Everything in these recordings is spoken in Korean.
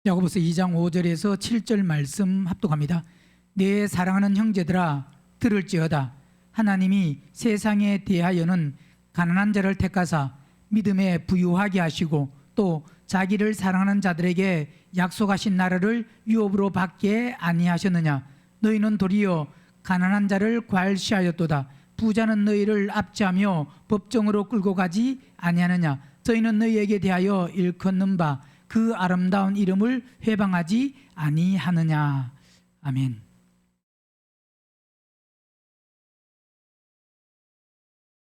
야고보서 2장 5절에서 7절 말씀 합독합니다. 내 사랑하는 형제들아 들을지어다. 하나님이 세상에 대하여는 가난한 자를 택하사 믿음에 부유하게 하시고 또 자기를 사랑하는 자들에게 약속하신 나라를 유업으로 받게 아니하셨느냐. 너희는 도리어 가난한 자를 괄시하였도다. 부자는 너희를 압제하며 법정으로 끌고 가지 아니하느냐. 저희는 너희에게 대하여 일컫는 바 그 아름다운 이름을 회방하지 아니하느냐. 아멘.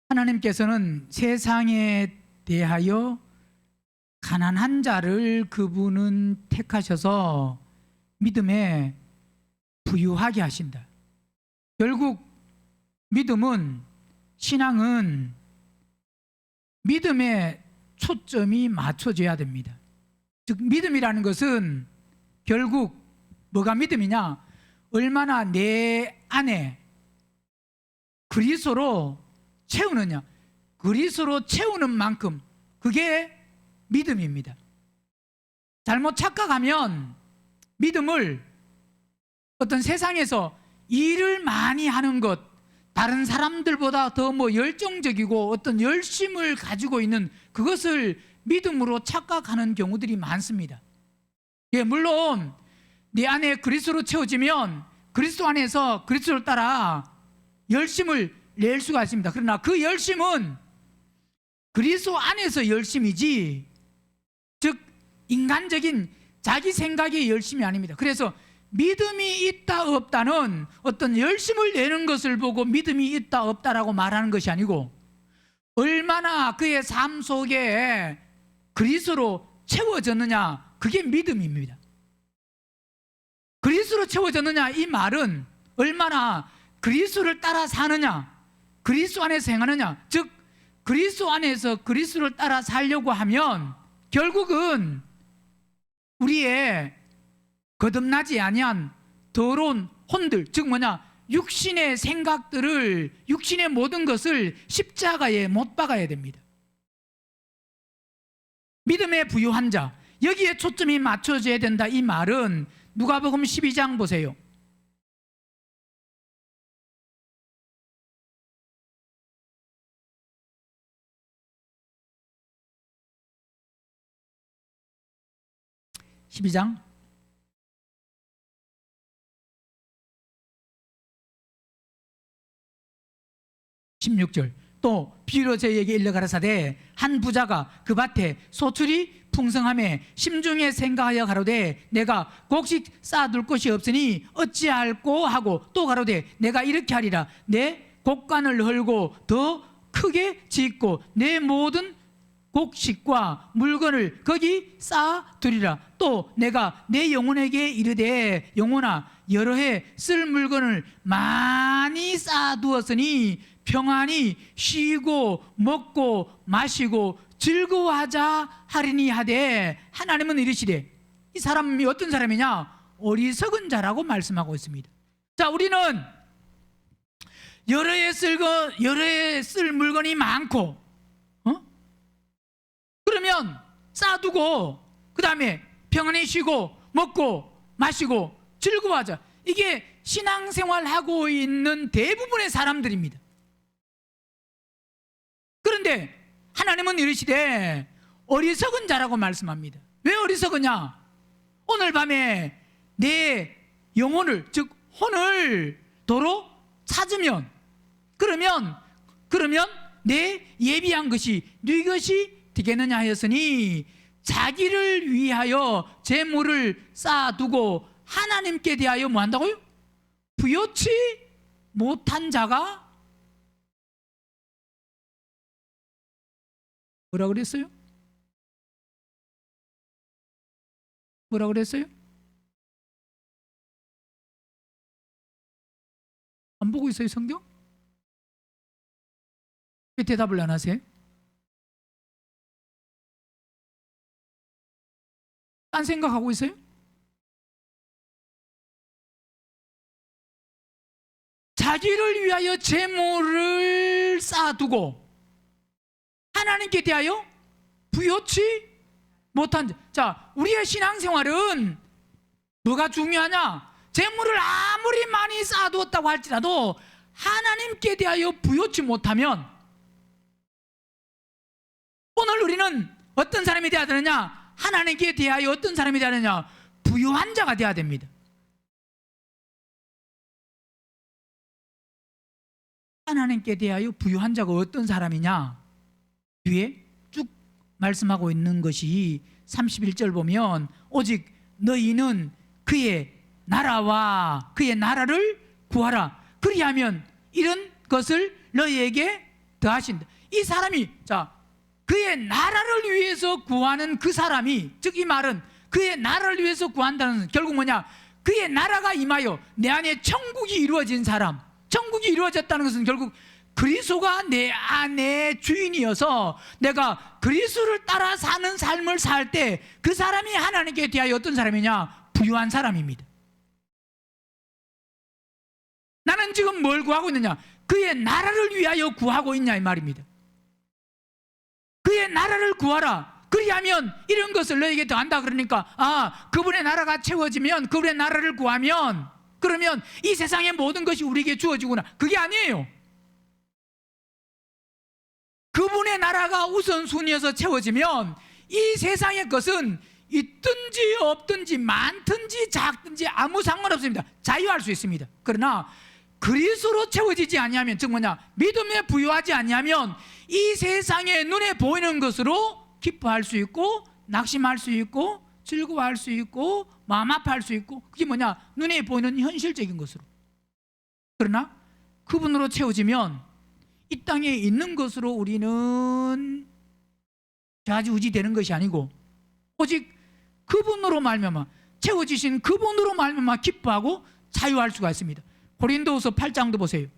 하나님께서는 세상에 대하여 가난한 자를 그분은 택하셔서 믿음에 부유하게 하신다. 결국 믿음은, 신앙은 믿음에 초점이 맞춰져야 됩니다. 즉 믿음이라는 것은 결국 뭐가 믿음이냐? 얼마나 내 안에 그리스도로 채우느냐. 그리스도로 채우는 만큼 그게 믿음입니다. 잘못 착각하면 믿음을 어떤 세상에서 일을 많이 하는 것, 다른 사람들보다 더 열정적이고 어떤 열심을 가지고 있는 그것을 믿음으로 착각하는 경우들이 많습니다. 예, 물론 내 안에 그리스도로 채워지면 그리스도 안에서 그리스도를 따라 열심을 낼 수가 있습니다. 그러나 그 열심은 그리스도 안에서 열심이지, 즉 인간적인 자기 생각의 열심이 아닙니다. 그래서 믿음이 있다 없다는 어떤 열심을 내는 것을 보고 믿음이 있다 없다라고 말하는 것이 아니고, 얼마나 그의 삶 속에 그리스도로 채워졌느냐, 그게 믿음입니다. 그리스도로 채워졌느냐, 이 말은 얼마나 그리스도를 따라 사느냐, 그리스도 안에서 행하느냐, 즉 그리스도 안에서 그리스도를 따라 살려고 하면 결국은 우리의 거듭나지 아니한 더러운 혼들, 즉 육신의 생각들을, 육신의 모든 것을 십자가에 못 박아야 됩니다. 믿음에 부유한 자, 여기에 초점이 맞춰져야 된다. 이 말은 누가복음 12장 보세요. (12장) 16절. 또 비유로 저희에게 일러 가라사대 한 부자가 그 밭에 소출이 풍성함에 심중에 생각하여 가로되 내가 곡식 쌓아둘 곳이 없으니 어찌할꼬 하고, 또 가로되 내가 이렇게 하리라. 내 곡간을 헐고 더 크게 짓고 내 모든 곡식과 물건을 거기 쌓아두리라. 또 내가 내 영혼에게 이르되 영혼아 여러 해 쓸 물건을 많이 쌓아두었으니 평안히 쉬고 먹고 마시고 즐거워하자 하리니 하되, 하나님은 이르시되, 이 사람이 어떤 사람이냐? 어리석은 자라고 말씀하고 있습니다. 자, 우리는 여러 해 쓸 물건이 많고, 그러면 쌓아두고 그 다음에 평안히 쉬고 먹고 마시고 즐거워하자. 이게 신앙생활하고 있는 대부분의 사람들입니다. 그런데 하나님은 이르시되 어리석은 자라고 말씀합니다. 왜 어리석으냐? 오늘 밤에 내 영혼을, 즉 혼을 도로 찾으면, 그러면 내 예비한 것이 네 것이 되겠느냐 하였으니, 자기를 위하여 재물을 쌓아두고 하나님께 대하여 뭐 한다고요? 부요치 못한 자가 뭐라 그랬어요? 뭐라 그랬어요? 안 보고 있어요, 성경? 왜 대답을 안 하세요? 딴 생각하고 있어요? 자기를 위하여 재물을 쌓아두고 하나님께 대하여 부요치 못한 자, 우리의 신앙생활은 뭐가 중요하냐? 재물을 아무리 많이 쌓아두었다고 할지라도 하나님께 대하여 부요치 못하면 오늘 우리는 어떤 사람이 되어야 되느냐? 하나님께 대하여 어떤 사람이 되어야 되느냐? 부요한 자가 되어야 됩니다. 하나님께 대하여 부요한 자가 어떤 사람이냐? 뒤에 쭉 말씀하고 있는 것이 31절 보면 오직 너희는 그의 나라와 그의 나라를 구하라. 그리하면 이런 것을 너희에게 더하신다. 이 사람이 그의 나라를 위해서 구하는 그 사람이, 즉 이 말은 그의 나라를 위해서 구한다는 것은 결국 뭐냐? 그의 나라가 임하여 내 안에 천국이 이루어진 사람. 천국이 이루어졌다는 것은 결국 그리스도가 내 안에 주인이어서 내가 그리스도를 따라 사는 삶을 살 때 그 사람이 하나님께 대하여 어떤 사람이냐? 부유한 사람입니다. 나는 지금 뭘 구하고 있느냐? 그의 나라를 위하여 구하고 있냐 이 말입니다. 그의 나라를 구하라. 그리하면 이런 것을 너에게 더한다. 그러니까 그분의 나라가 채워지면, 그분의 나라를 구하면, 그러면 이 세상의 모든 것이 우리에게 주어지구나. 그게 아니에요. 그분의 나라가 우선순위여서 채워지면 이 세상의 것은 있든지 없든지 많든지 작든지 아무 상관없습니다. 자유할 수 있습니다. 그러나 그리스도로 채워지지 아니하면, 즉 뭐냐? 믿음에 부유하지 아니하면 이 세상에 눈에 보이는 것으로 기뻐할 수 있고 낙심할 수 있고 즐거워할 수 있고 마음 아파할 수 있고, 그게 뭐냐? 눈에 보이는 현실적인 것으로. 그러나 그분으로 채워지면 이 땅에 있는 것으로 우리는 좌지우지되는 것이 아니고 오직 그분으로 말미암아, 채워지신 그분으로 말미암아 기뻐하고 자유할 수가 있습니다. 고린도후서 8장도 보세요.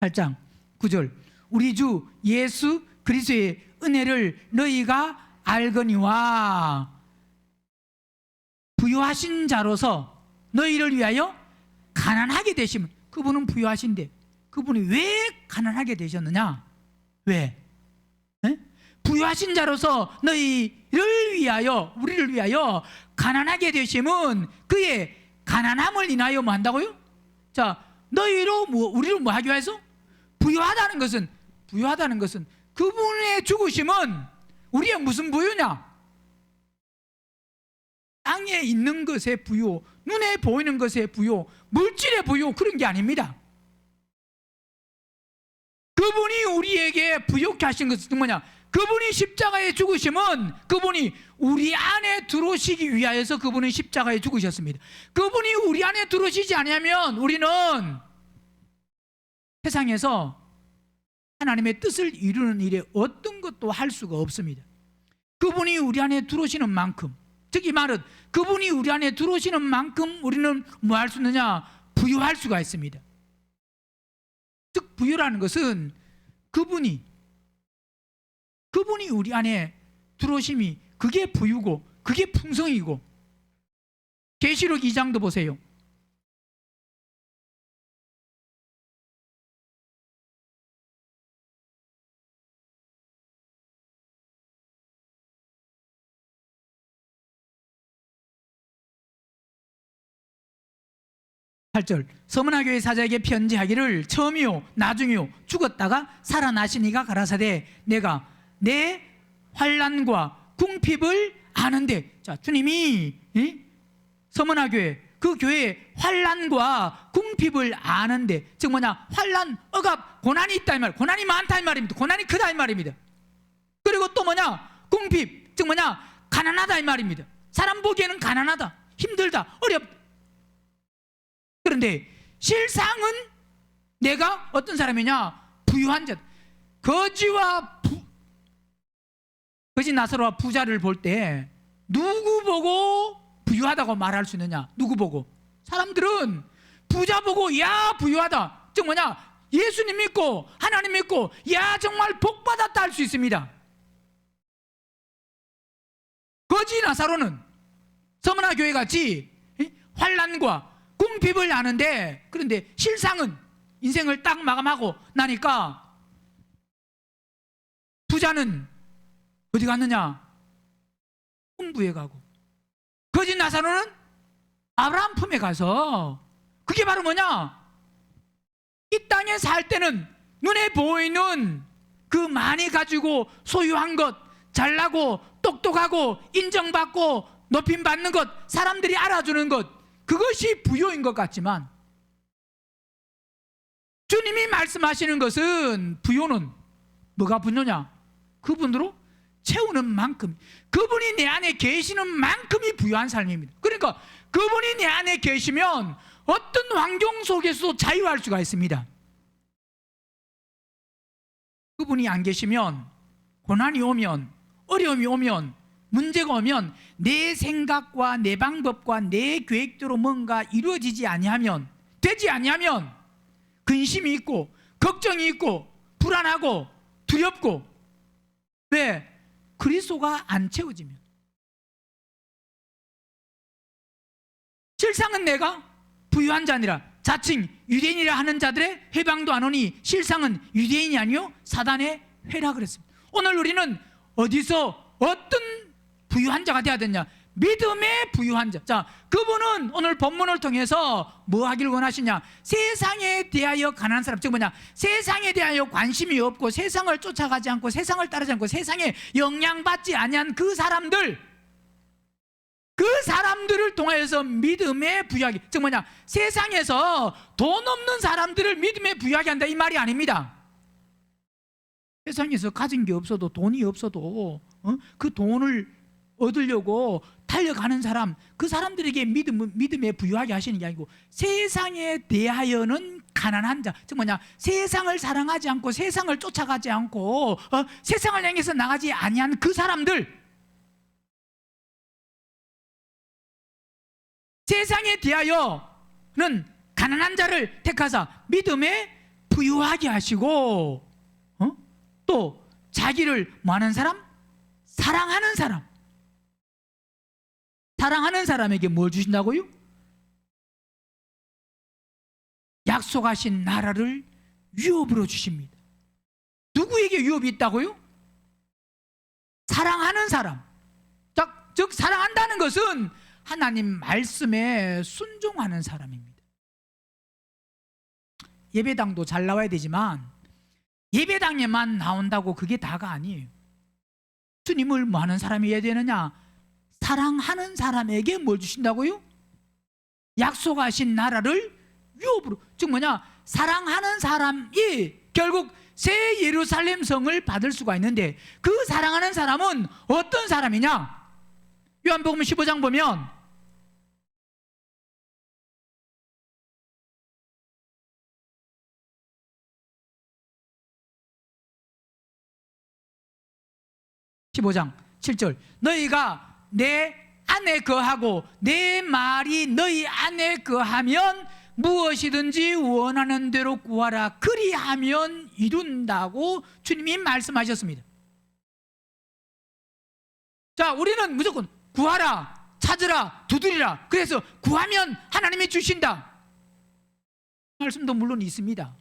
(8장 9절) 우리 주 예수 그리스도의 은혜를 너희가 알거니와 부유하신 자로서 너희를 위하여 가난하게 되시면, 그분은 부유하신데 그분이 왜 가난하게 되셨느냐? 왜? 부유하신 자로서 너희를 위하여, 우리를 위하여 가난하게 되심은 그의 가난함을 인하여 뭐 한다고요? 너희로 우리를 뭐 하기 위해서? 부유하다는 것은 그분의 죽으심은 우리의 무슨 부유냐? 땅에 있는 것의 부유, 눈에 보이는 것의 부유, 물질의 부유, 그런 게 아닙니다. 그분이 우리에게 부유케 하신 것은 뭐냐? 그분이 십자가에 죽으심은 그분이 우리 안에 들어오시기 위하여서 그분은 십자가에 죽으셨습니다. 그분이 우리 안에 들어오시지 않으면 우리는 세상에서 하나님의 뜻을 이루는 일에 어떤 것도 할 수가 없습니다. 그분이 우리 안에 들어오시는 만큼, 즉 이 말은 그분이 우리 안에 들어오시는 만큼 우리는 뭐 할 수 있느냐? 부유할 수가 있습니다. 즉 부유라는 것은 그분이 우리 안에 들어오심이, 그게 부유고 그게 풍성이고. 계시록 2장도 보세요. (8절) 서문화 교회 사자에게 편지하기를 처음이요 나중이요 죽었다가 살아나신 이가 가라사대 내가 내 환난과 궁핍을 아는데. 주님이 서문화 교회, 그 교회에 환난과 궁핍을 아는데, 즉 뭐냐? 환난, 억압, 고난이 있다 이 말, 고난이 많다 이 말입니다. 고난이 크다 이 말입니다. 그리고 또 뭐냐? 궁핍, 즉 뭐냐? 가난하다 이 말입니다. 사람 보기에는 가난하다, 힘들다, 어렵다. 그런데 실상은 내가 어떤 사람이냐? 부유한 자. 거지 나사로와 부자를 볼 때 누구 보고 부유하다고 말할 수 있느냐? 누구 보고? 사람들은 부자 보고 야 부유하다, 즉 뭐냐? 예수님 믿고 하나님 믿고 야 정말 복받았다 할 수 있습니다. 거지 나사로는 서머나 교회 같이 환난과 궁핍을 아는데, 그런데 실상은 인생을 딱 마감하고 나니까 부자는 어디 갔느냐? 홍부에 가고, 거짓 나사로는 아브라함 품에 가서, 그게 바로 뭐냐? 이 땅에 살 때는 눈에 보이는 그 많이 가지고 소유한 것, 잘나고 똑똑하고 인정받고 높임받는 것, 사람들이 알아주는 것, 그것이 부요인 것 같지만 주님이 말씀하시는 것은 부요는 뭐가 부요냐? 그분으로 채우는 만큼, 그분이 내 안에 계시는 만큼이 부요한 삶입니다. 그러니까 그분이 내 안에 계시면 어떤 환경 속에서도 자유할 수가 있습니다. 그분이 안 계시면, 고난이 오면, 어려움이 오면, 문제가 오면 내 생각과 내 방법과 내 계획대로 뭔가 이루어지지 아니하면, 되지 아니하면 근심이 있고 걱정이 있고 불안하고 두렵고, 왜? 그리스도가 안 채워지면. 실상은 내가 부유한 자니라, 자칭 유대인이라 하는 자들의 회방도 안 오니 실상은 유대인이 아니요 사단의 회라 그랬습니다. 오늘 우리는 어디서 어떤 부유한 자가 되어야 되냐? 믿음의 부유한 자. 자, 그분은 오늘 본문을 통해서 뭐 하길 원하시냐? 세상에 대하여 가난한 사람, 즉 뭐냐? 세상에 대하여 관심이 없고 세상을 쫓아가지 않고 세상을 따르지 않고 세상에 영향받지 아니한 그 사람들을 통하여서 믿음의 부유하게, 즉 뭐냐? 세상에서 돈 없는 사람들을 믿음의 부유하게 한다, 이 말이 아닙니다. 세상에서 가진 게 없어도, 돈이 없어도 그 돈을 얻으려고 달려가는 사람, 그 사람들에게 믿음에 부유하게 하시는 게 아니고, 세상에 대하여는 가난한 자, 즉 뭐냐? 세상을 사랑하지 않고 세상을 쫓아가지 않고 세상을 향해서 나가지 아니한 그 사람들, 세상에 대하여는 가난한 자를 택하사 믿음에 부유하게 하시고, 또 자기를 뭐하는 사람? 사랑하는 사람, 사랑하는 사람에게 뭘 주신다고요? 약속하신 나라를 유업으로 주십니다. 누구에게 유업이 있다고요? 사랑하는 사람. 즉 사랑한다는 것은 하나님 말씀에 순종하는 사람입니다. 예배당도 잘 나와야 되지만 예배당에만 나온다고 그게 다가 아니에요. 주님을 뭐 하는 사람이어야 되느냐? 사랑하는 사람에게 뭘 주신다고요? 약속하신 나라를 유업으로. 즉 뭐냐? 사랑하는 사람이 결국 새 예루살렘 성을 받을 수가 있는데, 그 사랑하는 사람은 어떤 사람이냐? 요한복음 15장 보면 (15장 7절) 너희가 내 안에 거하고 내 말이 너희 안에 거하면 무엇이든지 원하는 대로 구하라, 그리하면 이룬다고 주님이 말씀하셨습니다. 자, 우리는 무조건 구하라, 찾으라, 두드리라, 그래서 구하면 하나님이 주신다, 말씀도 물론 있습니다.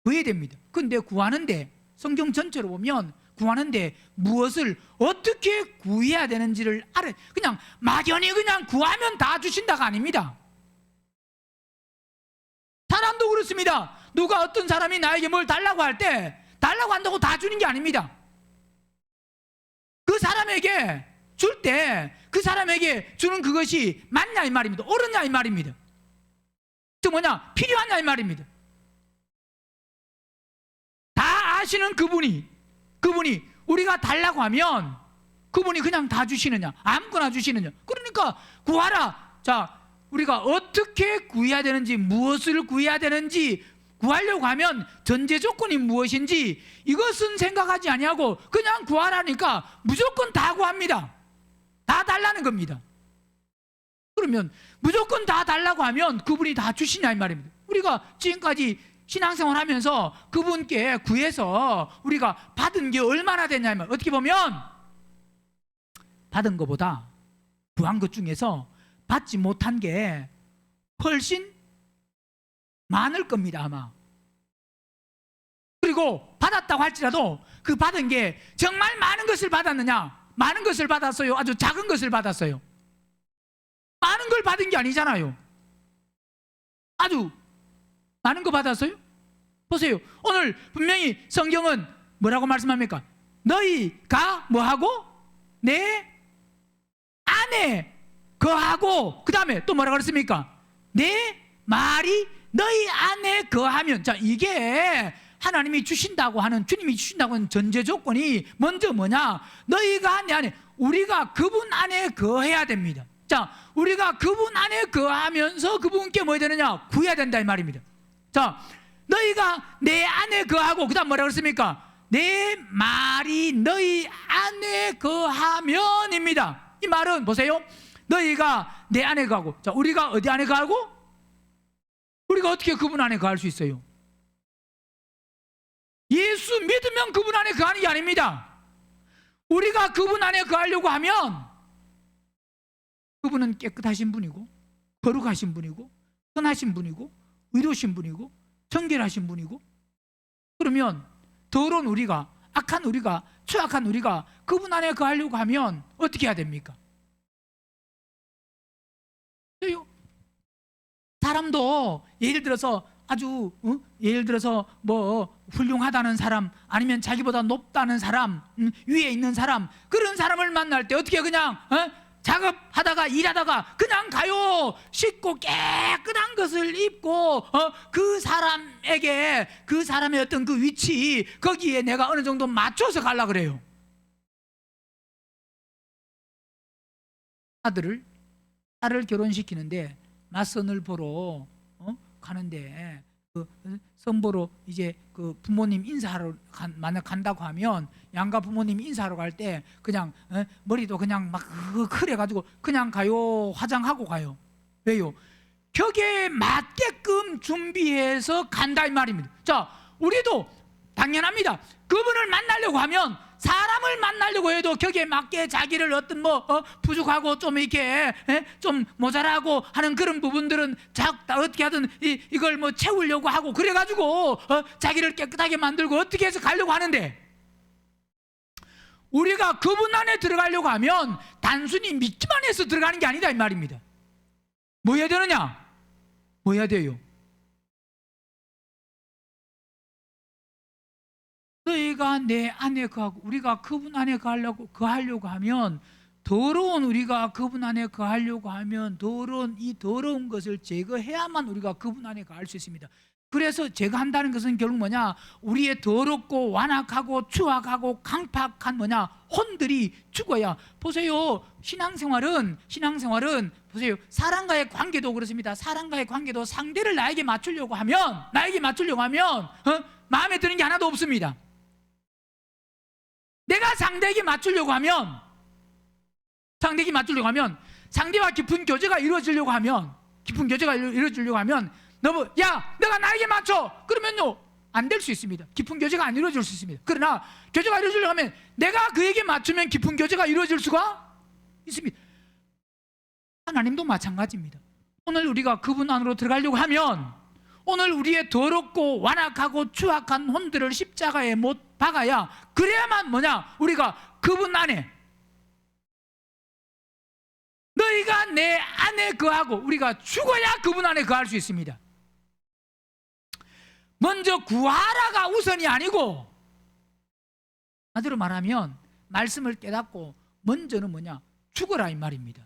구해야 됩니다. 근데 구하는데, 성경 전체로 보면 구하는데 무엇을 어떻게 구해야 되는지를 알아요. 그냥 막연히 그냥 구하면 다 주신다가 아닙니다. 사람도 그렇습니다. 누가 어떤 사람이 나에게 뭘 달라고 할 때 달라고 한다고 다 주는 게 아닙니다. 그 사람에게 줄 때 그 사람에게 주는 그것이 맞냐 이 말입니다. 옳으냐 이 말입니다. 그 뭐냐? 필요하냐 이 말입니다. 다 아시는 그분이 우리가 달라고 하면 그분이 그냥 다 주시느냐? 아무거나 주시느냐? 그러니까 구하라. 자, 우리가 어떻게 구해야 되는지, 무엇을 구해야 되는지, 구하려고 하면 전제 조건이 무엇인지 이것은 생각하지 아니하고 그냥 구하라니까 무조건 다 구합니다. 다 달라는 겁니다. 그러면 무조건 다 달라고 하면 그분이 다 주시냐 이 말입니다. 우리가 지금까지 신앙생활 하면서 그분께 구해서 우리가 받은 게 얼마나 되냐면, 어떻게 보면 받은 것보다 구한 것 중에서 받지 못한 게 훨씬 많을 겁니다, 아마. 그리고 받았다고 할지라도 그 받은 게 정말 많은 것을 받았느냐? 많은 것을 받았어요? 아주 작은 것을 받았어요? 많은 걸 받은 게 아니잖아요. 아주 많은 거 받았어요? 보세요. 오늘 분명히 성경은 뭐라고 말씀합니까? 너희가 뭐하고? 내 안에 거하고, 그 다음에 또 뭐라고 그랬습니까? 내 말이 너희 안에 거하면. 자, 이게 하나님이 주신다고 하는, 주님이 주신다고 하는 전제 조건이 먼저 뭐냐? 너희가 내 안에, 우리가 그분 안에 거해야 됩니다. 자, 우리가 그분 안에 거하면서 그분께 뭐 해야 되느냐? 구해야 된다 이 말입니다. 자, 너희가 내 안에 거하고, 그 다음 뭐라고 그랬습니까? 내 말이 너희 안에 거하면입니다. 이 말은 보세요. 너희가 내 안에 거하고. 자, 우리가 어디 안에 거하고? 우리가 어떻게 그분 안에 거할 수 있어요? 예수 믿으면 그분 안에 거하는 게 아닙니다. 우리가 그분 안에 거하려고 하면 그분은 깨끗하신 분이고 거룩하신 분이고 선하신 분이고 의로우신 분이고 정결하신 분이고, 그러면 더러운 우리가, 악한 우리가, 추악한 우리가 그분 안에 거하려고 하면 어떻게 해야 됩니까? 사람도 예를 들어서 아주 예를 들어서 뭐 훌륭하다는 사람, 아니면 자기보다 높다는 사람, 위에 있는 사람, 그런 사람을 만날 때 어떻게 그냥 작업하다가 일하다가 그냥 가요. 씻고 깨끗한 것을 입고 그 사람에게, 그 사람의 어떤 그 위치, 거기에 내가 어느 정도 맞춰서 가려고 그래요. 딸을 결혼시키는데 맞선을 보러 가는데 그 선보러 이제 그 부모님 인사하러 만약 간다고 하면, 양가 부모님 인사하러 갈 때 그냥 머리도 그냥 막 그래 가지고 그냥 가요. 화장하고 가요. 왜요? 격에 맞게끔 준비해서 간다 이 말입니다. 자, 우리도 당연합니다. 그분을 만나려고 하면, 사람을 만나려고 해도 격에 맞게 자기를 어떤 부족하고 좀 이렇게 좀 모자라고 하는 그런 부분들은 어떻게 하든 이걸 뭐 채우려고 하고 그래가지고 자기를 깨끗하게 만들고 어떻게 해서 가려고 하는데, 우리가 그분 안에 들어가려고 하면 단순히 믿기만 해서 들어가는 게 아니다 이 말입니다. 뭐 해야 되느냐? 뭐 해야 돼요? 너희가 내 안에 거하고, 우리가 그분 안에 거하려고 하면, 더러운 우리가 그분 안에 거하려고 하면 이 더러운 것을 제거해야만 우리가 그분 안에 거할 수 있습니다. 그래서 제거한다는 것은 결국 뭐냐? 우리의 더럽고 완악하고 추악하고 강팍한 혼들이 죽어야. 보세요. 신앙생활은 보세요. 사람과의 관계도 그렇습니다. 사람과의 관계도 상대를 나에게 맞추려고 하면 마음에 드는 게 하나도 없습니다. 내가 상대에게 맞추려고 하면, 상대와 깊은 교제가 이루어지려고 하면, 너가 나에게 맞춰! 그러면요, 안 될 수 있습니다. 깊은 교제가 안 이루어질 수 있습니다. 그러나 교제가 이루어지려고 하면 내가 그에게 맞추면 깊은 교제가 이루어질 수가 있습니다. 하나님도 마찬가지입니다. 오늘 우리가 그분 안으로 들어가려고 하면, 오늘 우리의 더럽고 완악하고 추악한 혼들을 십자가에 못 박아야, 그래야만 우리가 그분 안에, 너희가 내 안에 거하고, 우리가 죽어야 그분 안에 거할 수 있습니다. 먼저 구하라가 우선이 아니고, 나대로 말하면 말씀을 깨닫고 먼저는 죽어라 이 말입니다.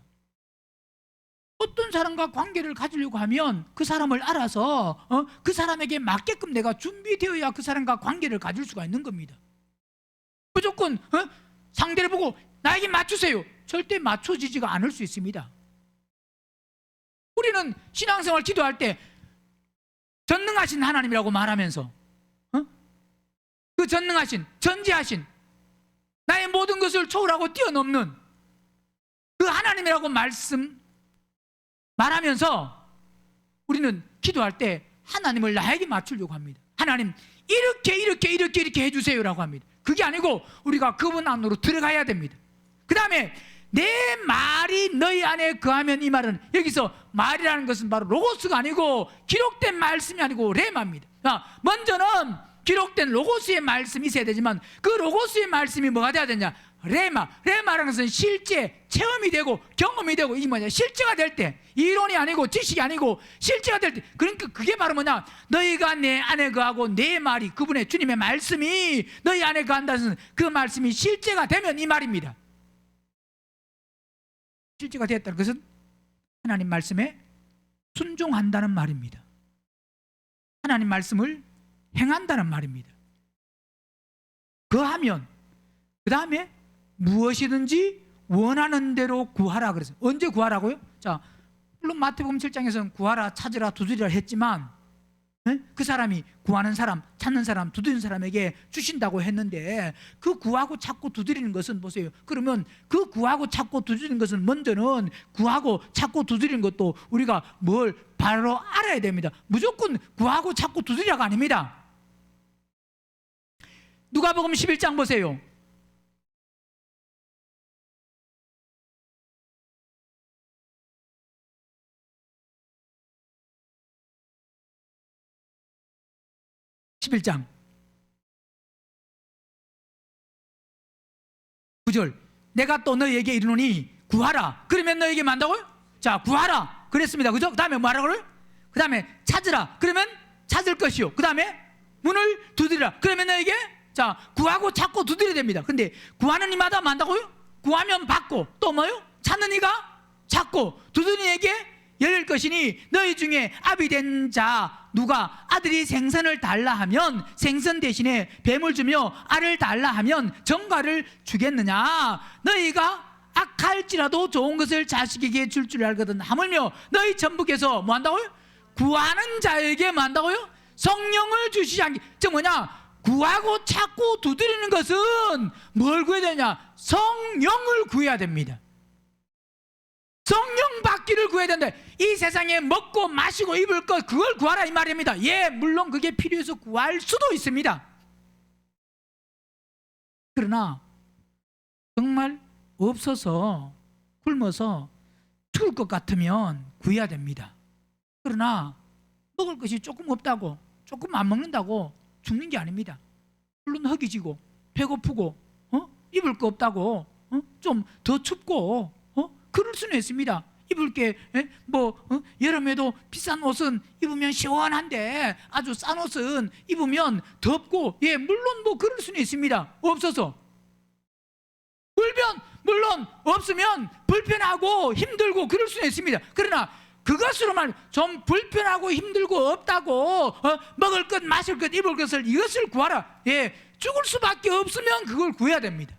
어떤 사람과 관계를 가지려고 하면 그 사람을 알아서 그 사람에게 맞게끔 내가 준비되어야 그 사람과 관계를 가질 수가 있는 겁니다. 무조건 상대를 보고 나에게 맞추세요. 절대 맞춰지지가 않을 수 있습니다. 우리는 신앙생활 기도할 때 전능하신 하나님이라고 말하면서 그 전능하신, 전지하신, 나의 모든 것을 초월하고 뛰어넘는 그 하나님이라고 말하면서 우리는 기도할 때 하나님을 나에게 맞추려고 합니다. 하나님 이렇게 해주세요라고 합니다. 그게 아니고 우리가 그분 안으로 들어가야 됩니다. 그 다음에 내 말이 너희 안에 거하면, 이 말은 여기서 말이라는 것은 바로 로고스가 아니고 기록된 말씀이 아니고 레마입니다. 먼저는 기록된 로고스의 말씀이 있어야 되지만 그 로고스의 말씀이 뭐가 돼야 되냐? 레마라는 것은 실제 체험이 되고 경험이 되고, 이 뭐냐? 실제가 될 때, 이론이 아니고 지식이 아니고 실제가 될 때, 그러니까 그게 바로 뭐냐? 너희가 내 안에 거하고 내 말이, 그분의 주님의 말씀이 너희 안에 거한다는 그 말씀이 실제가 되면, 이 말입니다. 실제가 되었다는 것은 하나님 말씀에 순종한다는 말입니다. 하나님 말씀을 행한다는 말입니다. 그하면 그 다음에 무엇이든지 원하는 대로 구하라 그랬어요. 언제 구하라고요? 자, 물론 마태복음 7장에서는 구하라, 찾으라, 두드리라 했지만 그 사람이 구하는 사람, 찾는 사람, 두드리는 사람에게 주신다고 했는데, 그 구하고 찾고 두드리는 것은 보세요. 그러면 그 구하고 찾고 두드리는 것은 먼저는 구하고 찾고 두드리는 것도 우리가 뭘 바로 알아야 됩니다. 무조건 구하고 찾고 두드리라가 아닙니다. 누가복음 11장 보세요. (11장) 9절 내가 또 너희에게 이르노니 구하라, 그러면 너희에게 만다고요? 자, 구하라 그랬습니다. 그죠? 그 다음에 뭐하라 그래요? 그 다음에 찾으라, 그러면 찾을 것이요. 그 다음에 문을 두드리라, 그러면 너희에게, 자, 구하고 찾고 두드려야 됩니다. 근데 구하는 이마다 만다고요? 구하면 받고, 또 뭐요? 찾는 이가 찾고, 두드리는 이에게 열릴 것이니 너희 중에 아비 된 자 누가 아들이 생선을 달라 하면 생선 대신에 뱀을 주며 알을 달라 하면 정갈을 주겠느냐? 너희가 악할지라도 좋은 것을 자식에게 줄 줄 알거든. 하물며 너희 전북에서 뭐 한다고요? 구하는 자에게 뭐 한다고요? 성령을 주시지 않기. 즉 뭐냐? 구하고 찾고 두드리는 것은 뭘 구해야 되냐? 성령을 구해야 됩니다. 성령 받기를 구해야 된다. 이 세상에 먹고 마시고 입을 것, 그걸 구하라 이 말입니다. 예, 물론 그게 필요해서 구할 수도 있습니다. 그러나 정말 없어서 굶어서 죽을 것 같으면 구해야 됩니다. 그러나 먹을 것이 조금 없다고, 조금 안 먹는다고 죽는 게 아닙니다. 물론 허기지고 배고프고 입을 거 없다고 좀 더 춥고 그럴 수는 있습니다. 입을 게 여름에도 비싼 옷은 입으면 시원한데 아주 싼 옷은 입으면 덥고, 예, 물론 뭐 그럴 수는 있습니다. 없어서. 물론 없으면 불편하고 힘들고 그럴 수는 있습니다. 그러나 그것으로만 좀 불편하고 힘들고 없다고 먹을 것, 마실 것, 입을 것을, 이것을 구하라. 예, 죽을 수밖에 없으면 그걸 구해야 됩니다.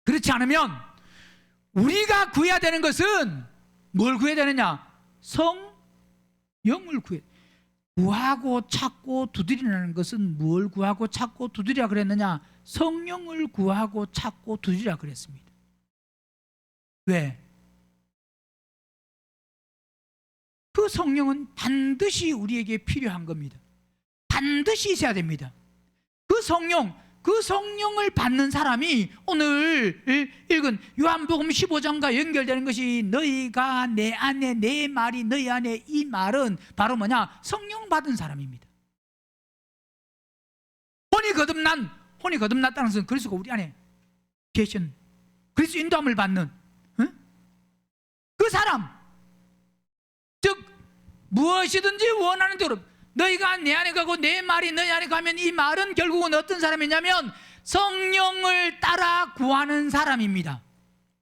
그렇지 않으면 우리가 구해야 되는 것은 뭘 구해야 되느냐? 성령을 구하고 찾고 두드리라는 것은 뭘 구하고 찾고 두드리라 그랬느냐? 성령을 구하고 찾고 두드리라 그랬습니다. 왜? 그 성령은 반드시 우리에게 필요한 겁니다. 반드시 있어야 됩니다. 그 성령을 받는 사람이 오늘 읽은 요한복음 15장과 연결되는 것이, 너희가 내 안에 내 말이 너희 안에, 이 말은 바로 뭐냐? 성령 받은 사람입니다. 혼이 거듭났다는 것은 그리스도가 우리 안에 계신, 그리스도 인도함을 받는 그 사람, 즉 무엇이든지 원하는 대로 너희가 내 안에 가고 내 말이 너희 안에 가면, 이 말은 결국은 어떤 사람이냐면 성령을 따라 구하는 사람입니다.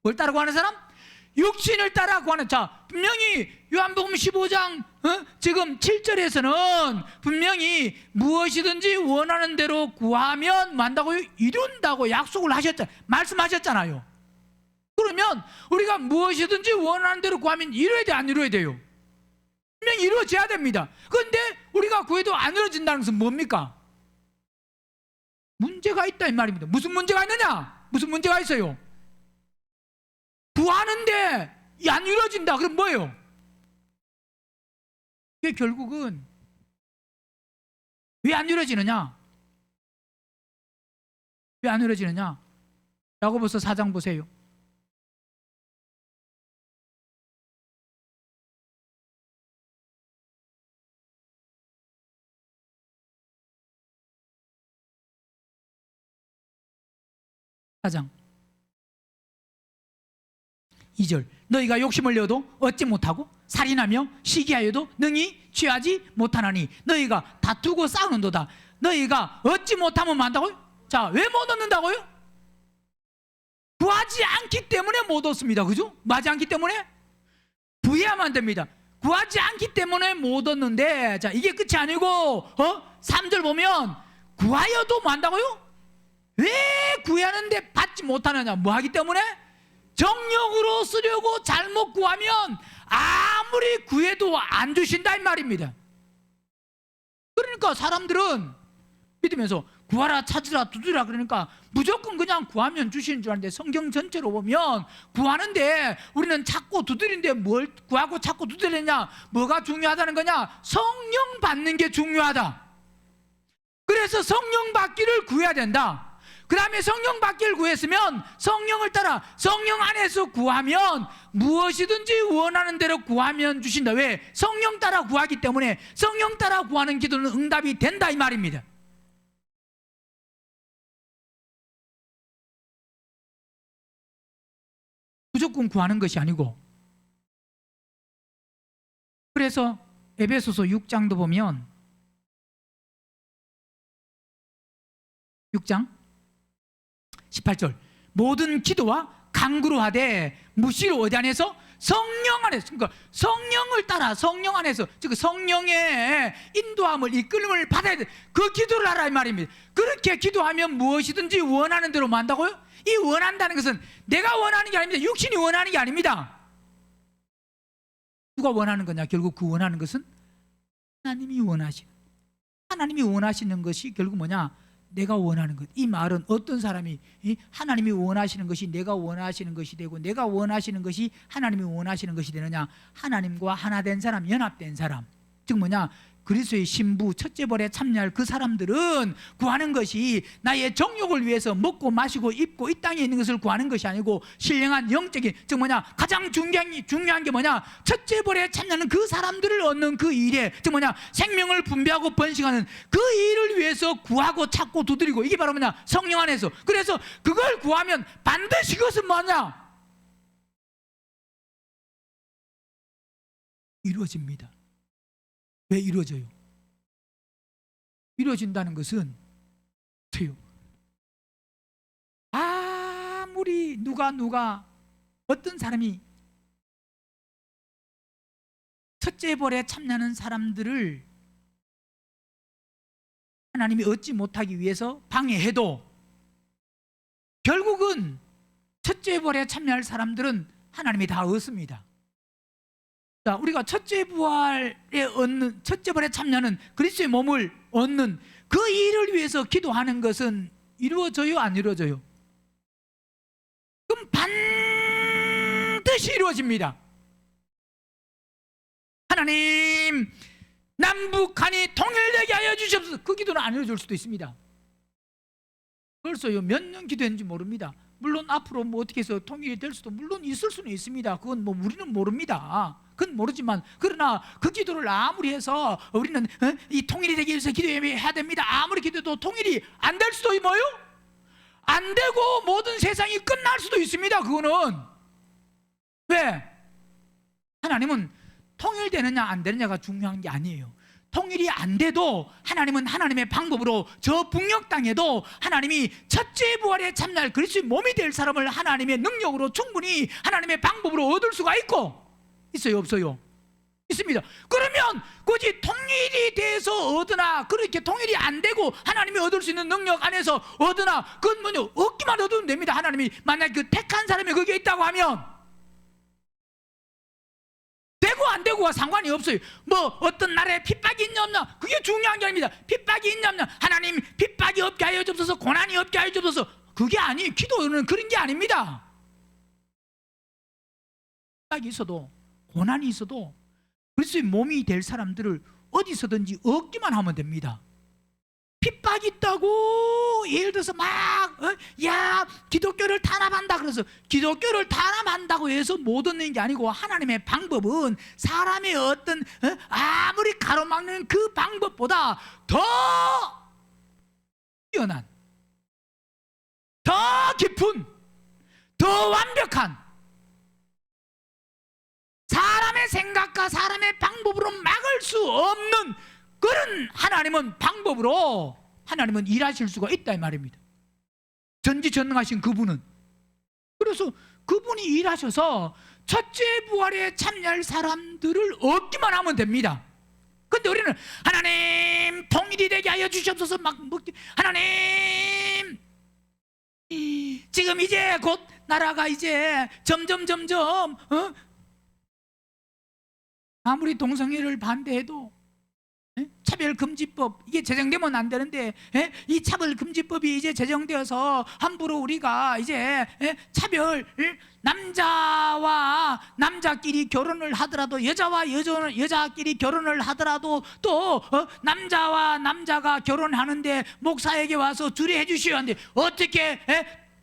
뭘 따라 구하는 사람? 육신을 따라 구하는. 자, 분명히 요한복음 15장 지금 7절에서는 분명히 무엇이든지 원하는 대로 구하면 만다고요? 이룬다고 약속을 말씀하셨잖아요. 그러면 우리가 무엇이든지 원하는 대로 구하면 이루어야 돼, 안 이루어야 돼요? 분명히 이루어져야 됩니다. 그런데 우리가 구해도 안 이루어진다는 것은 뭡니까? 문제가 있다 이 말입니다. 무슨 문제가 있느냐? 무슨 문제가 있어요? 구하는데 안 이루어진다. 그럼 뭐예요? 이게 결국은 왜 안 이루어지느냐? 왜 안 이루어지느냐? 야고보서 4장 보세요. 사장 2절 너희가 욕심을 내어도 얻지 못하고 살인하며 시기하여도 능히 취하지 못하나니 너희가 다투고 싸우는도다. 너희가 얻지 못하면 만다고요? 자, 왜 못 얻는다고요? 구하지 않기 때문에 못 얻습니다. 그죠? 구하지 않기 때문에 구해야만 됩니다. 구하지 않기 때문에 못 얻는데, 자, 이게 끝이 아니고 3절 보면 구하여도 만다고요? 왜 구하는데 받지 못하느냐? 뭐 하기 때문에? 정욕으로 쓰려고 잘못 구하면 아무리 구해도 안 주신다 이 말입니다. 그러니까 사람들은 믿으면서 구하라 찾으라 두드리라 그러니까 무조건 그냥 구하면 주시는 줄 아는데, 성경 전체로 보면 구하는데 우리는 찾고 두드리는데 뭘 구하고 찾고 두드리냐? 뭐가 중요하다는 거냐? 성령 받는 게 중요하다. 그래서 성령 받기를 구해야 된다. 그 다음에 성령 받기를 구했으면 성령을 따라 성령 안에서 구하면 무엇이든지 원하는 대로 구하면 주신다. 왜? 성령 따라 구하기 때문에 성령 따라 구하는 기도는 응답이 된다 이 말입니다. 무조건 구하는 것이 아니고. 그래서 에베소서 6장도 보면 6장 18절 모든 기도와 간구로 하되 무시로 어디 안에서? 성령 안에서. 그러니까 성령을 따라 성령 안에서, 즉 성령의 인도함을 이끌림을 받아야 돼. 그 기도를 하라 이 말입니다. 그렇게 기도하면 무엇이든지 원하는 대로 만다고요? 이 원한다는 것은 내가 원하는 게 아닙니다. 육신이 원하는 게 아닙니다. 누가 원하는 거냐? 결국 그 원하는 것은 하나님이 원하시는 것이 결국 뭐냐? 내가 원하는 것. 이 말은 어떤 사람이 하나님이 원하시는 것이 내가 원하시는 것이 되고 내가 원하시는 것이 하나님이 원하시는 것이 되느냐? 하나님과 하나 된 사람, 연합된 사람, 즉 뭐냐? 그리스도의 신부 첫째 벌에 참여할 그 사람들은 구하는 것이 나의 정욕을 위해서 먹고 마시고 입고 이 땅에 있는 것을 구하는 것이 아니고 신령한 영적인, 즉 뭐냐? 가장 중요한 게 뭐냐? 첫째 벌에 참여하는 그 사람들을 얻는 그 일에, 즉 뭐냐? 생명을 분배하고 번식하는 그 일을 위해서 구하고 찾고 두드리고, 이게 바로 뭐냐? 성령 안에서. 그래서 그걸 구하면 반드시 그것은 뭐냐? 이루어집니다. 왜 이루어져요? 이루어진다는 것은 돼요. 아무리 누가 어떤 사람이 첫째 벌에 참여하는 사람들을 하나님이 얻지 못하기 위해서 방해해도 결국은 첫째 벌에 참여할 사람들은 하나님이 다 얻습니다. 자, 우리가 첫째 벌에 참여하는 그리스도의 몸을 얻는 그 일을 위해서 기도하는 것은 이루어져요, 안 이루어져요? 그럼 반드시 이루어집니다. 하나님, 남북한이 통일되게 하여 주시옵소서. 그 기도는 안 이루어질 수도 있습니다. 벌써요 몇 년 기도했는지 모릅니다. 물론 앞으로 뭐 어떻게 해서 통일이 될 수도 물론 있을 수는 있습니다. 그건 뭐 우리는 모릅니다. 그건 모르지만, 그러나 그 기도를 아무리 해서 우리는 이 통일이 되기 위해서 기도해야 됩니다. 아무리 기도해도 통일이 안 될 수도 뭐요? 안 되고 모든 세상이 끝날 수도 있습니다. 그거는 왜? 하나님은 통일되느냐 안 되느냐가 중요한 게 아니에요. 통일이 안 돼도 하나님은 하나님의 방법으로 저 북녘 땅에도 하나님이 첫째 부활에 참여할 그리스도의 몸이 될 사람을 하나님의 능력으로 충분히 하나님의 방법으로 얻을 수가 있고, 있어요 없어요? 있습니다. 그러면 굳이 통일이 돼서 얻으나, 그렇게 통일이 안 되고 하나님이 얻을 수 있는 능력 안에서 얻으나, 그건 뭐냐? 얻기만 얻으면 됩니다. 하나님이 만약 그 택한 사람이 거기에 있다고 하면 되고 안 되고와 상관이 없어요. 뭐 어떤 나라에 핍박이 있냐 없냐, 그게 중요한 게 아닙니다. 핍박이 있냐 없냐, 하나님 핍박이 없게 하여 주옵소서, 고난이 없게 하여 주옵소서, 그게 아니에요. 기도는 그런 게 아닙니다. 핍박이 있어도 고난이 있어도 그리스도의 몸이 될 사람들을 어디서든지 얻기만 하면 됩니다. 핍박이 있다고 예를 들어서 야 기독교를 탄압한다 그래서 기독교를 탄압한다고 해서 못 얻는 게 아니고 하나님의 방법은 사람의 어떤 아무리 가로막는 그 방법보다 더 뛰어난, 더 깊은, 더 완벽한 사람의 생각과 사람의 방법으로 막을 수 없는 그런 방법으로 하나님은 일하실 수가 있다 이 말입니다. 전지전능하신 그분은. 그래서 그분이 일하셔서 첫째 부활에 참여할 사람들을 얻기만 하면 됩니다. 근데 우리는 하나님 통일이 되게 하여 주시옵소서 하나님 지금 이제 곧 나라가 이제 점점 아무리 동성애를 반대해도 차별금지법 이게 제정되면 안 되는데 이 차별금지법이 이제 제정되어서 함부로 우리가 이제 남자와 남자끼리 결혼을 하더라도 여자와 여자끼리 결혼을 하더라도 또 남자와 남자가 결혼하는데 목사에게 와서 주례해 주셔야 하는데 어떻게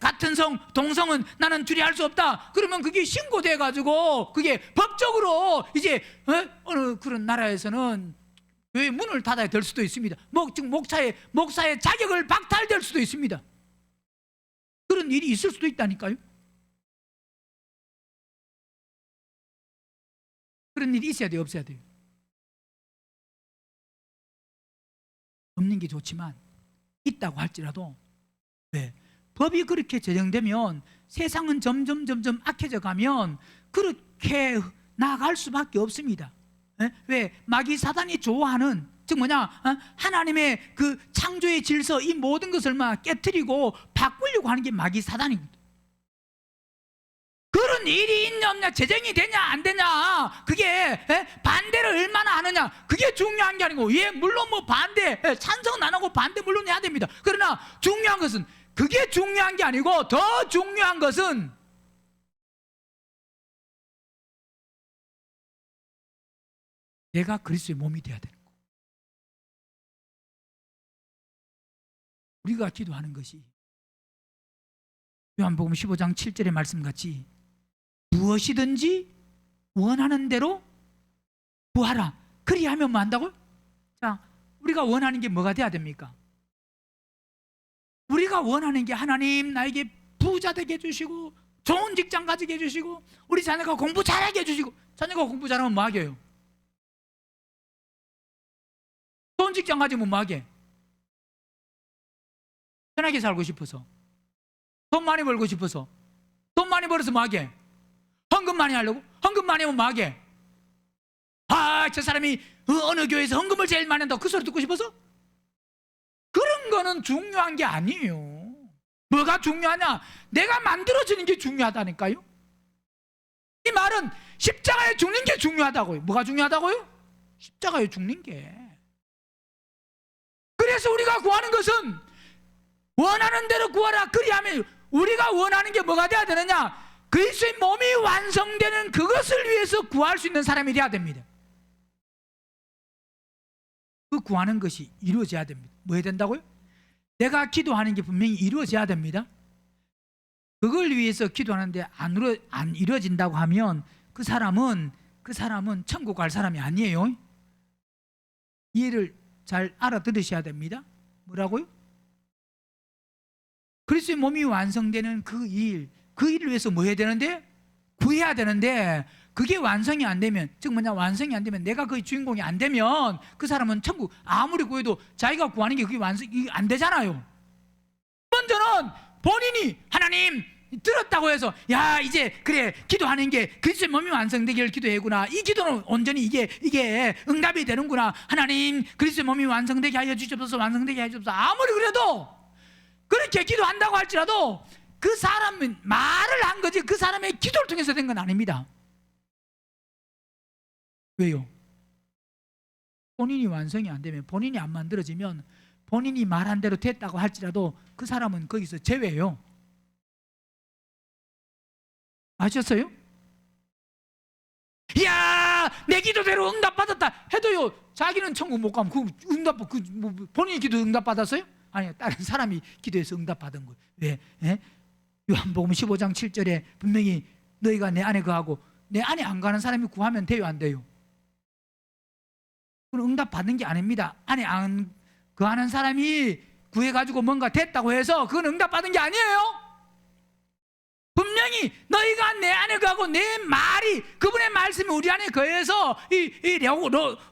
같은 동성은 나는 주례할 수 없다 그러면 그게 신고돼 가지고 그게 법적으로 이제 어느 그런 나라에서는 왜 문을 닫아야 될 수도 있습니다. 즉 목사의 자격을 박탈될 수도 있습니다. 그런 일이 있을 수도 있다니까요. 그런 일이 있어야 돼요, 없어야 돼요? 없는 게 좋지만 있다고 할지라도 법이 그렇게 제정되면 세상은 점점 악해져 가면 그렇게 나아갈 수밖에 없습니다. 왜? 마귀 사단이 좋아하는 즉 하나님의 그 창조의 질서 이 모든 것을 깨트리고 바꾸려고 하는 게 마귀 사단입니다. 그런 일이 있냐 없냐 제정이 되냐 안 되냐 그게 반대를 얼마나 하느냐 그게 중요한 게 아니고 물론 찬성은 안 하고 반대 물론 해야 됩니다. 그러나 중요한 것은 그게 중요한 게 아니고 더 중요한 것은 내가 그리스도의 몸이 되어야 되는 거. 우리가 기도하는 것이 요한복음 15장 7절의 말씀같이 무엇이든지 원하는 대로 구하라. 그리하면 뭐 한다고요? 자, 우리가 원하는 게 뭐가 돼야 됩니까? 우리가 원하는 게 하나님 나에게 부자 되게 해주시고 좋은 직장 가지게 해주시고 우리 자녀가 공부 잘하게 해주시고 자녀가 공부 잘하면 뭐 하게요? 좋은 직장 가지면 뭐 하게? 편하게 살고 싶어서 돈 많이 벌고 싶어서 돈 많이 벌어서 뭐 하게? 헌금 많이 하려고? 헌금 많이 하면 뭐 하게? 저 사람이 어느 교회에서 헌금을 제일 많이 한다고 그 소리 듣고 싶어서? 그런 거는 중요한 게 아니에요. 뭐가 중요하냐? 내가 만들어지는 게 중요하다니까요. 이 말은 십자가에 죽는 게 중요하다고요. 뭐가 중요하다고요? 십자가에 죽는 게. 그래서 우리가 구하는 것은 원하는 대로 구하라. 그리하면 우리가 원하는 게 뭐가 돼야 되느냐? 그리스도의 몸이 완성되는 그것을 위해서 구할 수 있는 사람이 돼야 됩니다. 그 구하는 것이 이루어져야 됩니다. 뭐 해야 된다고요? 내가 기도하는 게 분명히 이루어져야 됩니다. 그걸 위해서 기도하는데 안 이루어진다고 하면 그 사람은 천국 갈 사람이 아니에요. 이해를 잘 알아들으셔야 됩니다. 뭐라고요? 그리스도의 몸이 완성되는 그 일을 위해서 뭐 해야 되는데? 구해야 되는데 그게 완성이 안 되면 즉 완성이 안 되면 내가 그 주인공이 안 되면 그 사람은 천국 아무리 구해도 자기가 구하는 게 그게 완성이 안 되잖아요. 먼저는 본인이 하나님 들었다고 해서 이제 그래 기도하는 게 그리스도의 몸이 완성되기를 기도해구나. 이 기도는 온전히 이게 응답이 되는구나. 하나님 그리스도의 몸이 완성되게 하여 주시옵소서. 완성되게 하여 주시옵소서. 아무리 그래도 그렇게 기도한다고 할지라도 그 사람은 말을 한 거지 그 사람의 기도를 통해서 된 건 아닙니다. 왜요? 본인이 완성이 안 되면 본인이 안 만들어지면 본인이 말한 대로 됐다고 할지라도 그 사람은 거기서 제외예요. 아셨어요? 내 기도대로 응답받았다 해도요, 자기는 천국 못 가면 그 응답, 본인이 기도 응답받았어요? 아니요, 다른 사람이 기도해서 응답받은 거예요. 왜? 예? 요한복음 15장 7절에 분명히 너희가 내 안에 거하고 내 안에 안 가는 사람이 구하면 돼요, 안 돼요? 그건 응답받는 게 아닙니다. 안에 안 거하는 사람이 구해가지고 뭔가 됐다고 해서 그건 응답받은 게 아니에요. 분명히 너희가 내 안에 거하고 내 말이, 그분의 말씀이 우리 안에 거해서 이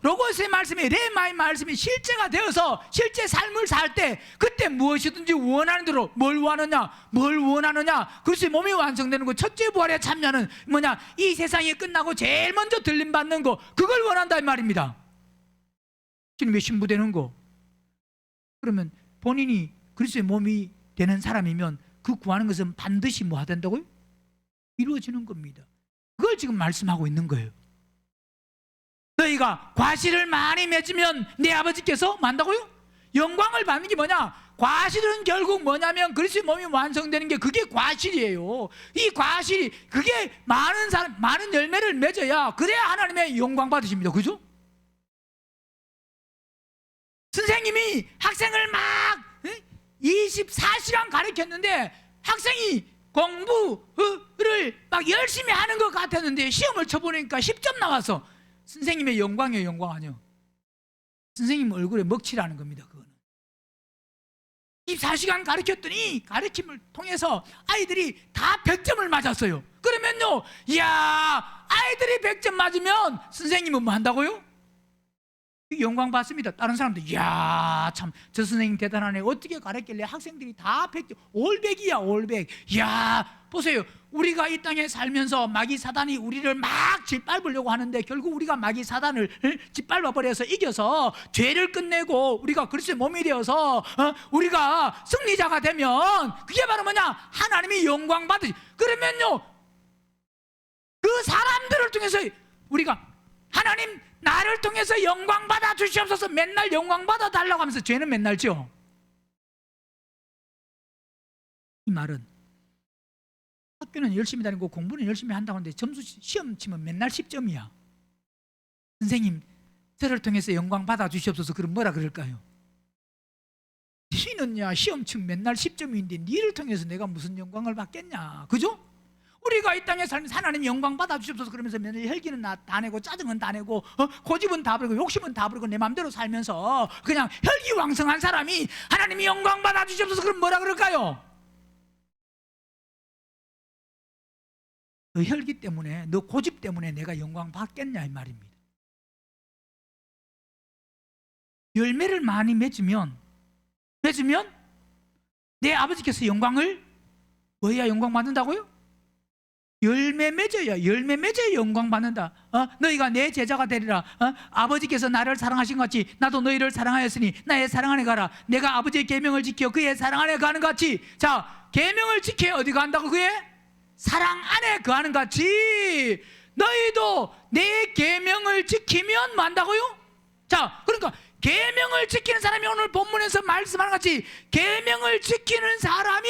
로고스의 말씀이, 레마의 말씀이 실제가 되어서 실제 삶을 살 때 그때 무엇이든지 원하는 대로 뭘 원하느냐 그리스도의 몸이 완성되는 거, 첫째 부활에 참여하는 뭐냐, 이 세상이 끝나고 제일 먼저 들림 받는 거, 그걸 원한다 이 말입니다. 주님의 신부되는 거. 그러면 본인이 그리스도의 몸이 되는 사람이면 그 구하는 것은 반드시 뭐 하된다고요? 이루어지는 겁니다. 그걸 지금 말씀하고 있는 거예요. 너희가 과실을 많이 맺으면 내 아버지께서 뭐 한다고요? 영광을 받는 게 뭐냐? 과실은 결국 뭐냐면 그리스도의 몸이 완성되는 게, 그게 과실이에요. 이 과실이, 그게 많은 열매를 맺어야, 그래야 하나님의 영광 받으십니다. 그죠? 선생님이 학생을 막 24시간 가르쳤는데 학생이 공부를 막 열심히 하는 것 같았는데 시험을 쳐보니까 10점 나와서, 선생님의 영광이에요, 영광 아니에요? 선생님 얼굴에 먹칠하는 겁니다. 그거는 24시간 가르쳤더니 가르침을 통해서 아이들이 다 100점을 맞았어요. 그러면요, 이야, 아이들이 100점 맞으면 선생님은 뭐 한다고요? 영광 받습니다. 다른 사람들, 이야, 참, 저 선생님 대단하네. 어떻게 가르쳤길래 학생들이 다 100점, 올백이야, 올백. 이야, 보세요. 우리가 이 땅에 살면서 마귀 사단이 우리를 막 짓밟으려고 하는데 결국 우리가 마귀 사단을 짓밟아버려서 이겨서 죄를 끝내고 우리가 그리스도의 몸이 되어서 우리가 승리자가 되면 그게 바로 뭐냐? 하나님이 영광 받으시. 그러면요, 그 사람들을 통해서 우리가 하나님 나를 통해서 영광 받아 주시옵소서, 맨날 영광 받아 달라고 하면서 죄는 맨날 지어. 이 말은 학교는 열심히 다니고 공부는 열심히 한다고 하는데 점수 시험 치면 맨날 10점이야. 선생님 저를 통해서 영광 받아 주시옵소서, 그럼 뭐라 그럴까요? 니는야 시험 치면 맨날 10점인데 니를 통해서 내가 무슨 영광을 받겠냐, 그죠? 우리가 이 땅에 살면서 하나님 영광 받아 주시옵소서 그러면서 맨날 혈기는 다 내고 짜증은 다 내고 고집은 다 부리고 욕심은 다 부리고 내 마음대로 살면서 그냥 혈기왕성한 사람이 하나님이 영광 받아 주시옵소서 그럼 뭐라 그럴까요? 너 혈기 때문에, 너 고집 때문에 내가 영광 받겠냐 이 말입니다. 열매를 많이 맺으면 내 아버지께서 영광을 뭐해야 영광 받는다고요? 열매 맺어야 영광 받는다. 너희가 내 제자가 되리라. 아버지께서 나를 사랑하신 것 같이 나도 너희를 사랑하였으니 나의 사랑 안에 가라. 내가 아버지의 계명을 지켜 그의 사랑 안에 가는 것 같이. 자, 계명을 지켜 어디 간다고? 그의 사랑 안에 거하는 것 같이 너희도 내 계명을 지키면 뭐 한다고요? 자, 그러니까 계명을 지키는 사람이, 오늘 본문에서 말씀하는 것 같이 계명을 지키는 사람이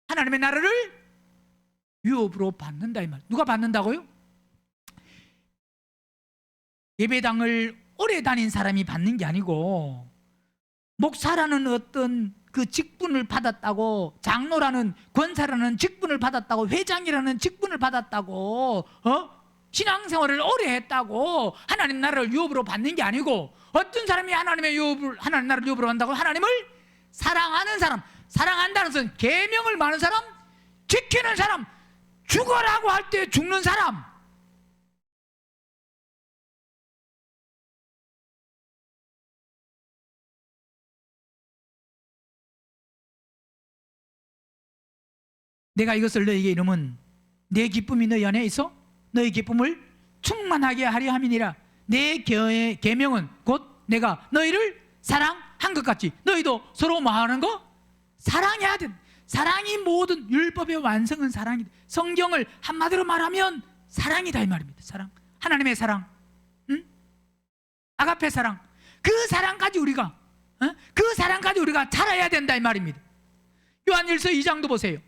하나님의 나라를 유업으로 받는다 이 말. 누가 받는다고요? 예배당을 오래 다닌 사람이 받는 게 아니고, 목사라는 어떤 그 직분을 받았다고, 장로라는, 권사라는 직분을 받았다고, 회장이라는 직분을 받았다고, 신앙생활을 오래 했다고 하나님 나라를 유업으로 받는 게 아니고, 어떤 사람이 하나님 나라를 유업으로 한다고? 하나님을 사랑하는 사람, 사랑한다는 것은 계명을 많은 사람, 지키는 사람, 죽어라고 할 때 죽는 사람. 내가 이것을 너희에게 이름은 내 기쁨이 너희 안에 있어 너희 기쁨을 충만하게 하려 함이니라. 내 계명은 곧 내가 너희를 사랑한 것 같이 너희도 서로 뭐 하는 거? 사랑해야 돼. 사랑이 모든 율법의 완성은 사랑이다. 성경을 한마디로 말하면 사랑이다 이 말입니다. 사랑, 하나님의 사랑, 아가페 사랑, 그 사랑까지 우리가 살아야 된다 이 말입니다. 요한일서 2장도 보세요.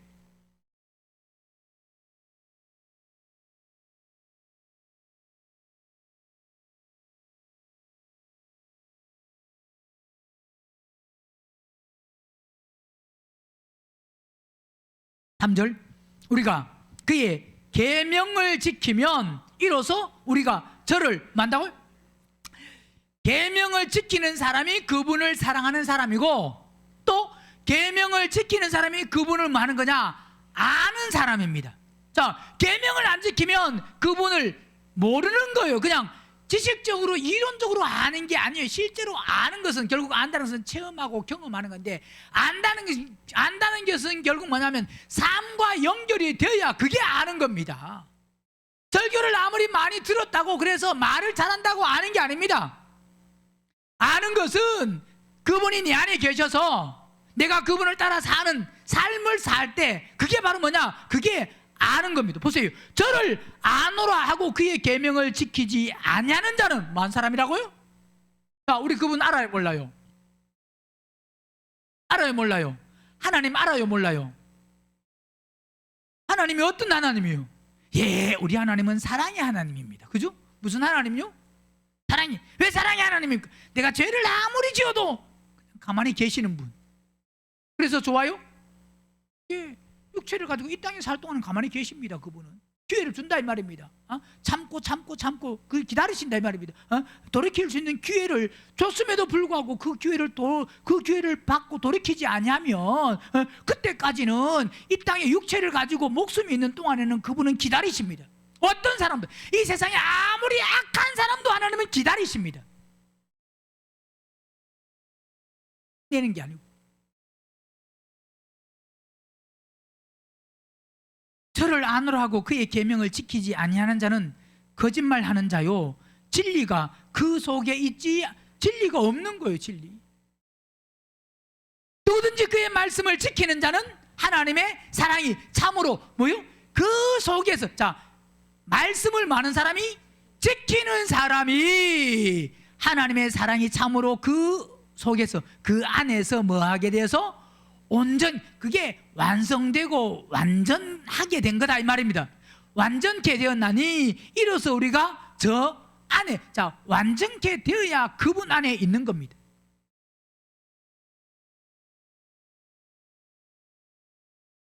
3절 우리가 그의 계명을 지키면 이로써 우리가 저를 만다고요? 계명을 지키는 사람이 그분을 사랑하는 사람이고 또 계명을 지키는 사람이 그분을 뭐 하는 거냐? 아는 사람입니다. 자, 계명을 안 지키면 그분을 모르는 거예요. 그냥 지식적으로 이론적으로 아는 게 아니에요. 실제로 아는 것은 결국 안다는 것은 체험하고 경험하는 건데 안다는 것은 결국 뭐냐면 삶과 연결이 되어야 그게 아는 겁니다. 설교를 아무리 많이 들었다고 그래서 말을 잘한다고 아는 게 아닙니다. 아는 것은 그분이 내 안에 계셔서 내가 그분을 따라 사는 삶을 살 때 그게 바로 뭐냐? 그게 아는 겁니다. 보세요. 저를 아노라 하고 그의 계명을 지키지 아니하는 자는 뭔 사람이라고요? 자, 우리 그분 알아요, 몰라요? 알아요, 몰라요? 하나님 알아요, 몰라요? 하나님이 어떤 하나님이에요? 예, 우리 하나님은 사랑의 하나님입니다. 그죠? 무슨 하나님요? 사랑이. 왜 사랑의 하나님입니까? 내가 죄를 아무리 지어도 가만히 계시는 분. 그래서 좋아요? 예, 육체를 가지고 이 땅에 살 동안 가만히 계십니다. 그분은 기회를 준다 이 말입니다. 참고 그 기다리신다 이 말입니다. 돌이킬 수 있는 기회를 줬음에도 불구하고 그 기회를 받고 돌이키지 아니하면 그때까지는 이 땅에 육체를 가지고 목숨이 있는 동안에는 그분은 기다리십니다. 어떤 사람도 이 세상에 아무리 악한 사람도 하나님은 기다리십니다. 내는 게 아니고 저를 아노라 하고 그의 계명을 지키지 아니하는 자는 거짓말하는 자요 진리가 그 속에 있지 진리가 없는 거예요. 진리. 누구든지 그의 말씀을 지키는 자는 하나님의 사랑이 참으로 뭐요? 그 속에서 자 말씀을 많은 사람이 지키는 사람이 하나님의 사랑이 참으로 그 속에서 그 안에서 뭐하게 돼서 온전 그게 완성되고 완전하게 된 거다 이 말입니다. 완전케 되었나니 이로써 우리가 저 안에 자 완전케 되어야 그분 안에 있는 겁니다.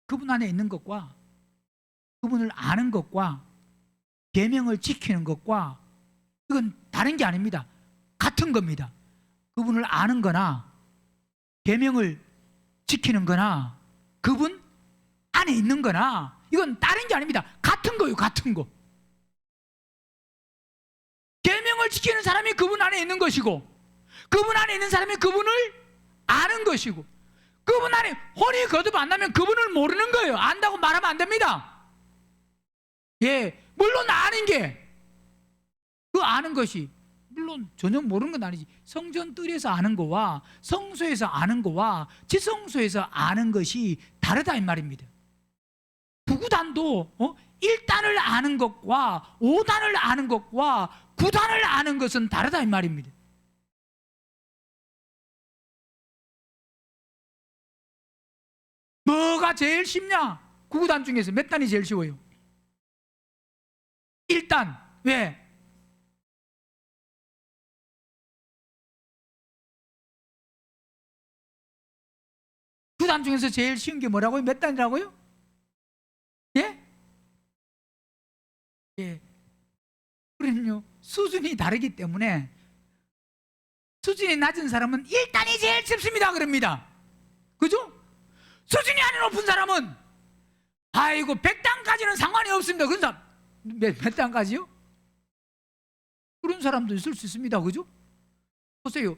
그분 안에 있는 것과 그분을 아는 것과 계명을 지키는 것과 이건 다른 게 아닙니다. 같은 겁니다. 그분을 아는 거나 계명을 지키는 거나 그분 안에 있는 거나 이건 다른 게 아닙니다. 같은 거예요. 같은 거. 계명을 지키는 사람이 그분 안에 있는 것이고 그분 안에 있는 사람이 그분을 아는 것이고 그분 안에 혼이 거듭 안 나면 그분을 모르는 거예요. 안다고 말하면 안 됩니다. 예, 물론 아는 게 그 아는 것이 물론 전혀 모르는 건 아니지. 성전 뜰에서 아는 거와 성소에서 아는 거와 지성소에서 아는 것이 다르다 이 말입니다. 구구단도 1단을 아는 것과 5단을 아는 것과 9단을 아는 것은 다르다 이 말입니다. 뭐가 제일 쉽냐? 구구단 중에서 몇 단이 제일 쉬워요? 1단. 왜? 구단 중에서 제일 쉬운 게 뭐라고요? 몇 단이라고요? 예? 예. 우리는요 수준이 다르기 때문에 수준이 낮은 사람은 1단이 제일 쉽습니다 그럽니다. 그죠? 수준이 아닌 높은 사람은 아이고 100단까지는 상관이 없습니다. 그런 사람 몇 단까지요? 그런 사람도 있을 수 있습니다. 그죠? 보세요.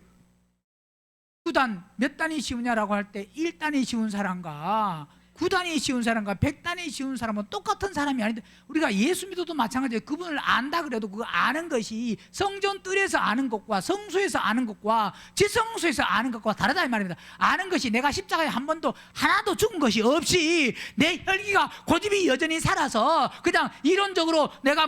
9단 몇 단이 쉬우냐라고 할 때 1단이 쉬운 사람과 9단이 쉬운 사람과 100단이 쉬운 사람은 똑같은 사람이 아닌데 우리가 예수 믿어도 마찬가지예요. 그분을 안다 그래도 그 아는 것이 성전 뜰에서 아는 것과 성소에서 아는 것과 지성소에서 아는 것과 다르다 이 말입니다. 아는 것이 내가 십자가에 한 번도 하나도 죽은 것이 없이 내 혈기가 고집이 여전히 살아서 그냥 이론적으로 내가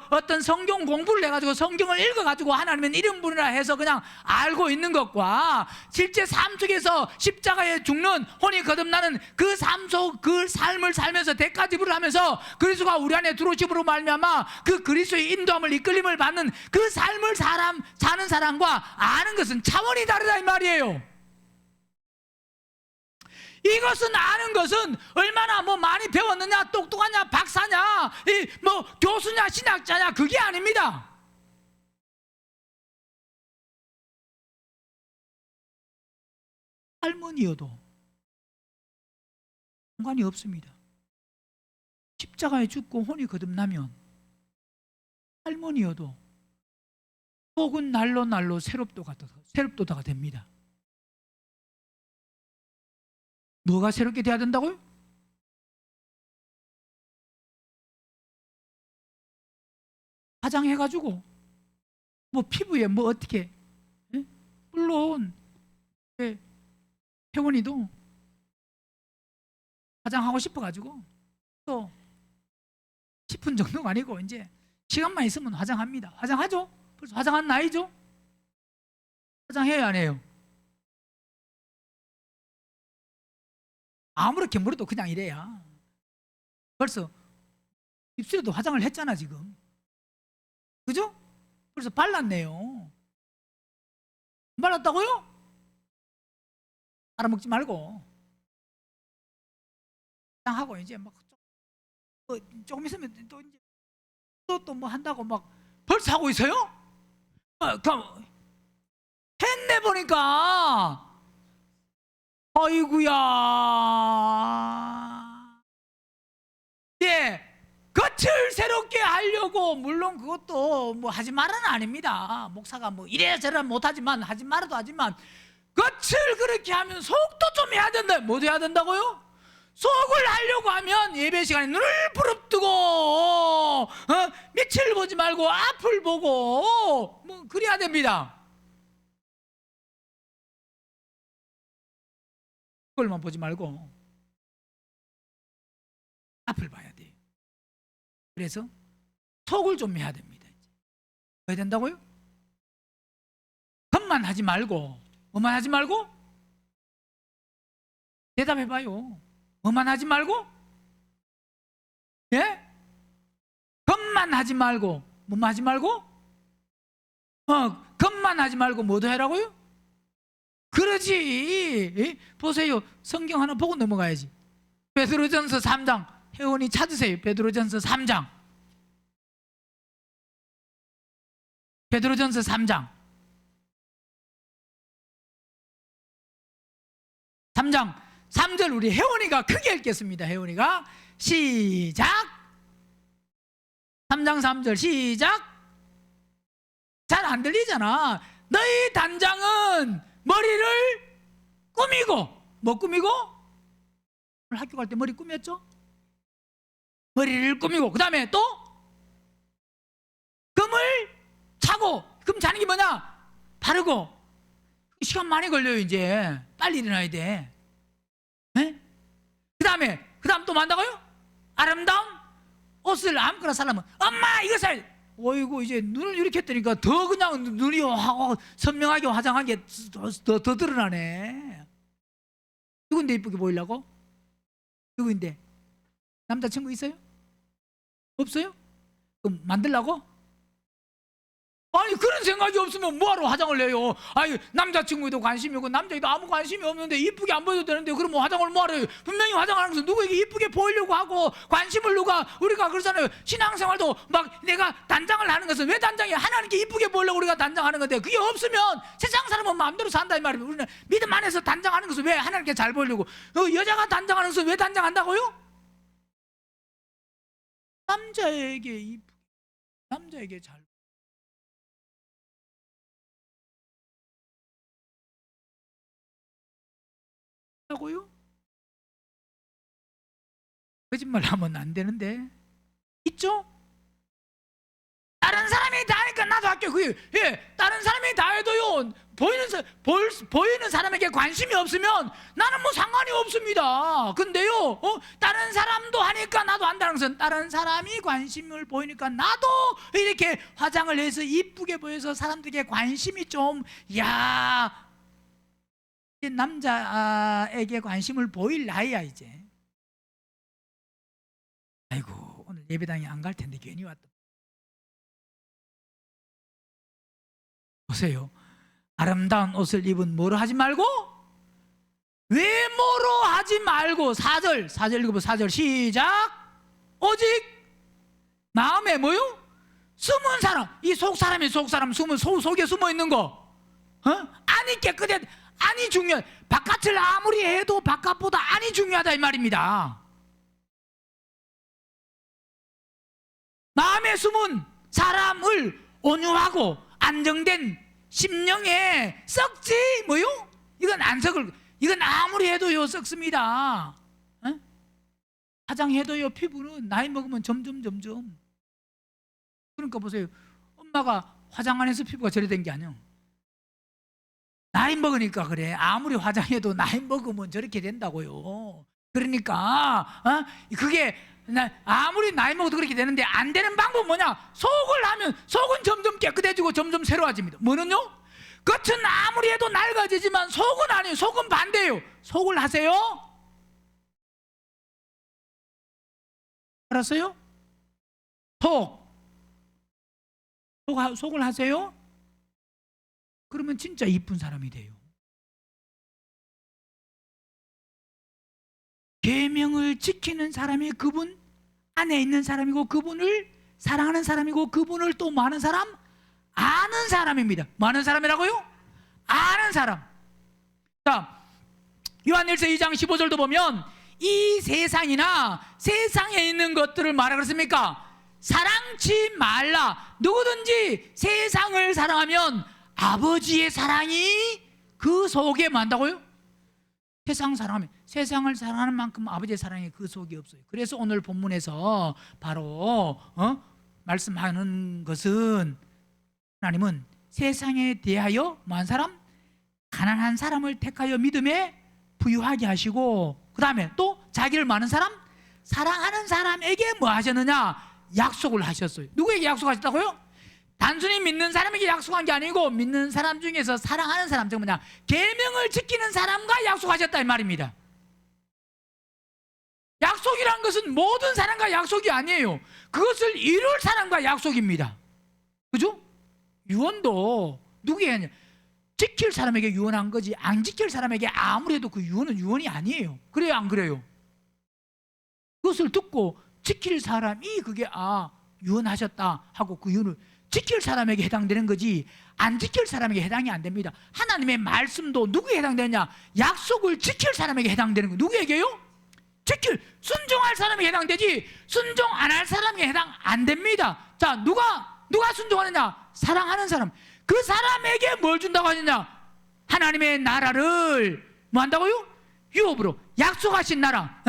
어떤 성경 공부를 해가지고 성경을 읽어가지고 하나님은 이런 분이라 해서 그냥 알고 있는 것과 실제 삶 속에서 십자가에 죽는 혼이 거듭나는 그 삶 속 그 삶을 살면서 대가지불을 하면서 그리스도가 우리 안에 들어오심으로 말미암아 그 그리스도의 인도함을 이끌림을 받는 그 삶을 사는 사람과 아는 것은 차원이 다르다 이 말이에요. 이것은 아는 것은 얼마나 뭐 많이 배웠느냐, 똑똑하냐, 박사냐, 뭐 교수냐, 신학자냐, 그게 아닙니다. 할머니여도 상관이 없습니다. 십자가에 죽고 혼이 거듭나면 할머니여도 속은 날로 날로 새롭도다가 됩니다. 뭐가 새롭게 돼야 된다고요? 화장해가지고 뭐 피부에 뭐 어떻게, 예? 물론 혜원이도 화장하고 싶어가지고 또 10분 정도가 아니고 이제 시간만 있으면 화장합니다. 화장하죠? 벌써 화장한 나이죠? 화장해요, 안 해요? 아무렇게 물어도 그냥 이래야. 벌써 입술에도 화장을 했잖아 지금. 그죠? 벌써 발랐네요. 발랐다고요? 알아먹지 말고 화장하고 이제 막 조금 있으면 또 이제 또 뭐 한다고 막 벌써 하고 있어요? 그럼 했네 보니까. 아이구야. 예, 겉을 새롭게 하려고, 물론 그것도 뭐 하지 말아는 아닙니다. 목사가 뭐 이래저래 못하지만, 하지 말아도 하지만, 겉을 그렇게 하면 속도 좀 해야 된다. 뭐 해야 된다고요? 속을 하려고 하면 예배 시간에 눈을 부릅뜨고 밑을 보지 말고 앞을 보고 뭐 그래야 됩니다. 그걸만 보지 말고 앞을 봐야 돼요. 그래서 속을 좀 해야 됩니다. 왜 된다고요? 겉만 하지 말고, 뭐만 하지 말고? 대답해봐요. 뭐만 하지 말고? 예? 겉만 하지 말고, 뭐만 하지 말고? 겉만 하지 말고 뭐도 해라고요? 그러지. 보세요. 성경 하나 보고 넘어가야지. 베드로전서 3장. 혜원이 찾으세요. 베드로전서 3장. 베드로전서 3장. 3장 3절 우리 혜원이가 크게 읽겠습니다. 혜원이가 시작. 3장 3절 시작. 잘 안 들리잖아. 너희 단장은 머리를 꾸미고, 뭐 꾸미고? 오늘 학교 갈 때 머리 꾸몄죠? 머리를 꾸미고, 그 다음에 또 금을 차고. 금 차는 게 뭐냐? 바르고. 시간 많이 걸려요. 이제 빨리 일어나야 돼. 네? 그 다음 또 뭐 한다고요? 아름다운 옷을 아무거나 살라면 엄마 이거 살. 어이구 이제 눈을 이렇게 뜨니까 더 그냥 눈이 하고 선명하게 화장한 게 더 드러나네. 누군데 이쁘게 보이려고? 누구인데? 남자친구 있어요? 없어요? 그럼 만들라고? 아니 그런 생각이 없으면 뭐하러 화장을 내요? 아니 남자친구에도 관심이 없고 남자에도 아무 관심이 없는데 이쁘게 안 보여도 되는데 그럼 뭐 화장을 뭐하러 해요? 분명히 화장하는 것은 누구에게 이쁘게 보이려고 하고, 관심을 우리가 그러잖아요. 신앙생활도 막 내가 단장을 하는 것은 왜 단장이야? 하나님께 이쁘게 보이려고 우리가 단장하는 건데, 그게 없으면 세상 사람은 마음대로 산다 이 말이에요. 우리는 믿음 안에서 단장하는 것은 왜 하나님께 잘 보이려고. 여자가 단장하는 것은 왜 단장한다고요? 남자에게 잘 하고요? 거짓말 하면 안 되는데. 있죠? 다른 사람이 다 하니까 나도 할게요. 다른 사람이 다 해도요, 보이는 사람에게 관심이 없으면 나는 뭐 상관이 없습니다. 근데요, 다른 사람도 하니까 나도 한다는 것은 다른 사람이 관심을 보이니까 나도 이렇게 화장을 해서 이쁘게 보여서 사람들에게 관심이 좀, 야, 남자에게 관심을 보일 나이야 이제. 아이고 오늘 예배당에 안 갈 텐데 괜히 왔다. 보세요. 아름다운 옷을 입은 뭐로 하지 말고 외모로 하지 말고 4절 읽어보 4절 시작. 오직 마음에 뭐요? 숨은 사람. 이 속사람이 속사람 숨은 속에 숨어 있는 거. 안이 깨끗해. 안이 중요해. 바깥을 아무리 해도 바깥보다 안이 중요하다 이 말입니다. 마음에 숨은 사람을 온유하고 안정된 심령에 썩지 뭐요? 이건 안 썩을. 이건 아무리 해도요 썩습니다. 화장해도요 피부는 나이 먹으면 점점. 그러니까 보세요. 엄마가 화장 안 해서 피부가 저래 된 게 아니에요. 나이 먹으니까 그래. 아무리 화장해도 나이 먹으면 저렇게 된다고요. 그러니까 그게 아무리 나이 먹어도 그렇게 되는데 안 되는 방법은 뭐냐? 속을 하면 속은 점점 깨끗해지고 점점 새로워집니다. 뭐는요? 겉은 아무리 해도 낡아지지만 속은 아니에요. 속은 반대예요. 속을 하세요. 알았어요? 속을 하세요. 그러면 진짜 이쁜 사람이 돼요. 계명을 지키는 사람이 그분 안에 있는 사람이고 그분을 사랑하는 사람이고 그분을 또 뭐 하는 사람? 아는 사람입니다. 뭐 하는 사람이라고요? 아는 사람. 자, 요한일서 2장 15절도 보면 이 세상이나 세상에 있는 것들을 뭐라 그랬습니까? 사랑치 말라. 누구든지 세상을 사랑하면 아버지의 사랑이 그 속에 만다고요? 세상을 사랑하는 만큼 아버지의 사랑이 그 속에 없어요. 그래서 오늘 본문에서 바로 말씀하는 것은 하나님은 세상에 대하여 뭐한 사람? 가난한 사람을 택하여 믿음에 부유하게 하시고 그 다음에 또 자기를 많은 사람? 사랑하는 사람에게 뭐 하셨느냐? 약속을 하셨어요. 누구에게 약속하셨다고요? 단순히 믿는 사람에게 약속한 게 아니고 믿는 사람 중에서 사랑하는 사람, 즉 뭐냐? 계명을 지키는 사람과 약속하셨다 이 말입니다. 약속이란 것은 모든 사람과 약속이 아니에요. 그것을 이룰 사람과 약속입니다. 그죠? 유언도 누구에게 지킬 사람에게 유언한 거지 안 지킬 사람에게 아무리 해도 그 유언은 유언이 아니에요. 그래요 안 그래요? 그것을 듣고 지킬 사람이 그게 유언하셨다 하고 그 유언을 지킬 사람에게 해당되는 거지 안 지킬 사람에게 해당이 안 됩니다. 하나님의 말씀도 누구에 해당되느냐? 약속을 지킬 사람에게 해당되는 거예요. 누구에게요? 순종할 사람에게 해당되지 순종 안 할 사람에게 해당 안 됩니다. 자, 누가 순종하느냐? 사랑하는 사람. 그 사람에게 뭘 준다고 하느냐? 하나님의 나라를 뭐 한다고요? 유업으로. 약속하신 나라,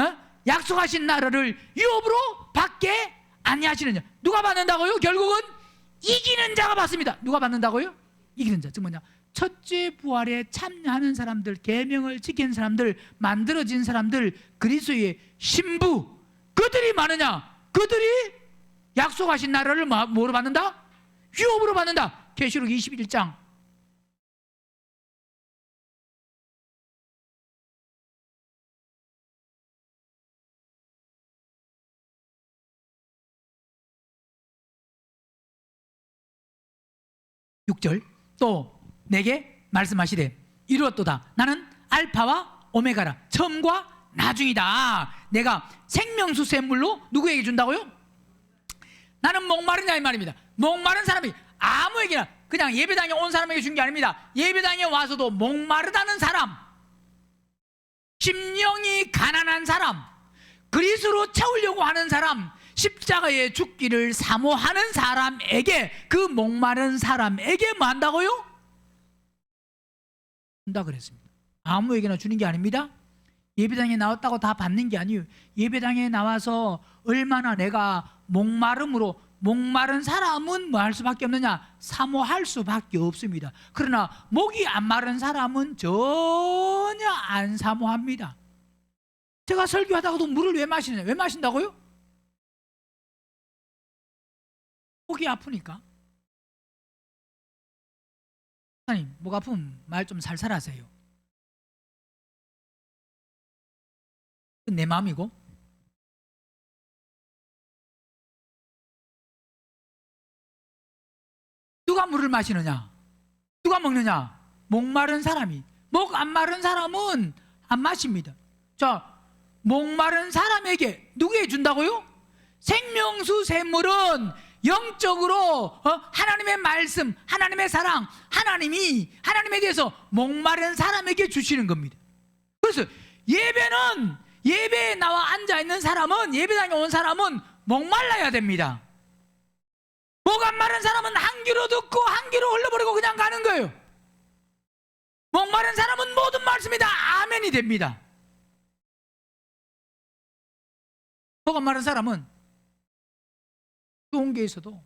약속하신 나라를 유업으로 받게 아니하시느냐? 누가 받는다고요? 결국은 이기는 자가 받습니다. 누가 받는다고요? 이기는 자. 즉 뭐냐? 첫째 부활에 참여하는 사람들, 계명을 지키는 사람들, 만들어진 사람들, 그리스도의 신부, 그들이 많으냐? 그들이 약속하신 나라를 뭐로 받는다? 유업으로 받는다. 계시록 21장 6절 또 내게 말씀하시되 이루었도다. 나는 알파와 오메가라. 처음과 나중이다. 내가 생명수 샘물로 누구에게 준다고요? 나는 목마르냐 이 말입니다. 목마른 사람이 아무에게나 그냥 예배당에 온 사람에게 준 게 아닙니다. 예배당에 와서도 목마르다는 사람, 심령이 가난한 사람, 그리스도로 채우려고 하는 사람, 십자가에 죽기를 사모하는 사람에게, 그 목마른 사람에게 뭐 한다고요? 준다 그랬습니다. 아무에게나 주는 게 아닙니다. 예배당에 나왔다고 다 받는 게 아니에요. 예배당에 나와서 얼마나 내가 목마른 사람은 뭐 할 수밖에 없느냐? 사모할 수밖에 없습니다. 그러나 목이 안 마른 사람은 전혀 안 사모합니다. 제가 설교하다가도 물을 왜 마시느냐? 왜 마신다고요? 목이 아프니까. 하나님, 목 아프면 말 좀 살살 하세요. 내 마음이고. 누가 물을 마시느냐? 누가 먹느냐? 목마른 사람이. 목 안 마른 사람은 안 마십니다. 자, 목마른 사람에게 누구에게 준다고요? 생명수 샘물은 영적으로 하나님의 말씀, 하나님의 사랑, 하나님이 하나님에 대해서 목마른 사람에게 주시는 겁니다. 그래서 예배에 나와 앉아있는 사람은, 예배당에 온 사람은 목말라야 됩니다. 목 안 마른 사람은 한 귀로 듣고 한 귀로 흘려버리고 그냥 가는 거예요. 목마른 사람은 모든 말씀이 다 아멘이 됩니다. 목 안 마른 사람은 좋은 게 있어도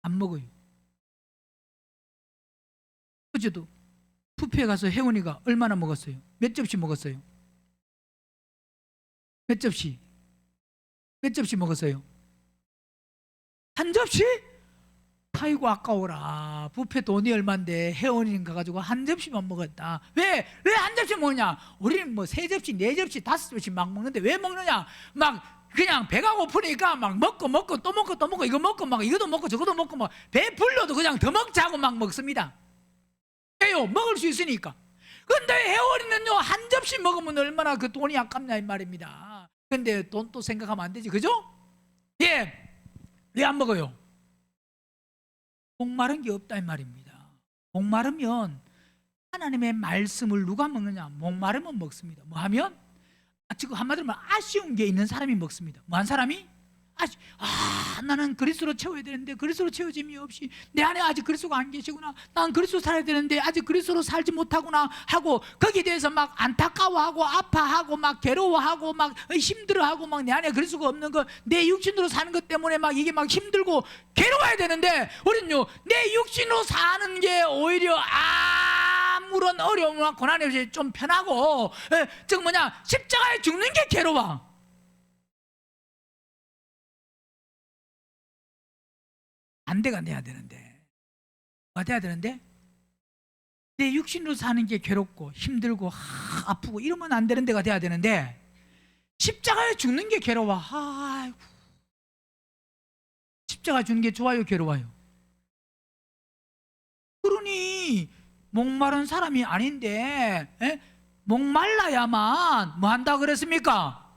안 먹어요. 어제도 뷔페에 가서 혜원이가 얼마나 먹었어요? 몇 접시 먹었어요? 몇 접시? 몇 접시 먹었어요? 한 접시? 아이고 아까워라. 뷔페 돈이 얼만데 혜원이가 가지고 한 접시만 먹었다. 왜 한 접시 먹냐? 우리는 뭐 세 접시, 네 접시, 다섯 접시 막 먹는데 왜 먹느냐? 막 그냥 배가 고프니까 막 먹고 또 먹고 이거 먹고 막 이것도 먹고 저것도 먹고 막 배 불러도 그냥 더 먹자고 막 먹습니다. 왜요? 먹을 수 있으니까. 근데 혜원이는요, 한 접시 먹으면 얼마나 그 돈이 아깝냐 이 말입니다. 근데 돈 또 생각하면 안 되지, 그죠? 예. 왜 안 먹어요? 목마른 게 없다 이 말입니다. 목마르면 하나님의 말씀을 누가 먹느냐? 목마르면 먹습니다. 뭐 하면? 지금 한마디로 말하면 아쉬운 게 있는 사람이 먹습니다. 뭐 한 사람이? 나는 그리스도로 채워야 되는데 그리스도로 채워짐이 없이 내 안에 아직 그리스도가 안 계시구나. 난 그리스도 살아야 되는데 아직 그리스도로 살지 못하구나 하고 거기에 대해서 막 안타까워하고 아파하고 막 괴로워하고 막 힘들어하고 막 내 안에 그리스도가 없는 거 내 육신으로 사는 것 때문에 막 이게 막 힘들고 괴로워야 되는데 우리는요 내 육신으로 사는 게 오히려 아무런 어려움이나 고난이 없이 좀 편하고 즉 십자가에 죽는 게 괴로워. 반대가 돼야 되는데 뭐가 돼야 되는데 내 육신으로 사는 게 괴롭고 힘들고 아프고 이러면 안 되는 데가 돼야 되는데 십자가에 죽는 게 괴로워. 아이고. 십자가 주는 게 좋아요, 괴로워요? 그러니 목마른 사람이 아닌데 목말라야만 뭐 한다 그랬습니까?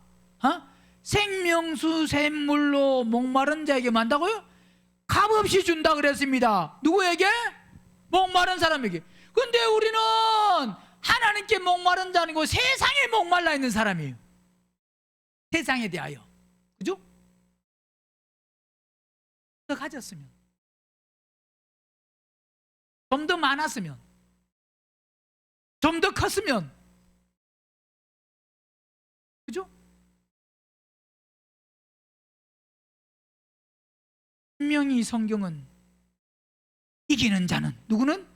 생명수 샘물로 목마른 자에게 뭐 한다고요? 값없이 준다 그랬습니다. 누구에게? 목마른 사람에게. 근데 우리는 하나님께 목마른 자 아니고 세상에 목말라 있는 사람이에요. 세상에 대하여. 그죠? 더 가졌으면, 좀 더 많았으면, 좀 더 컸으면, 그죠? 분명히 성경은 이기는 자는 누구는?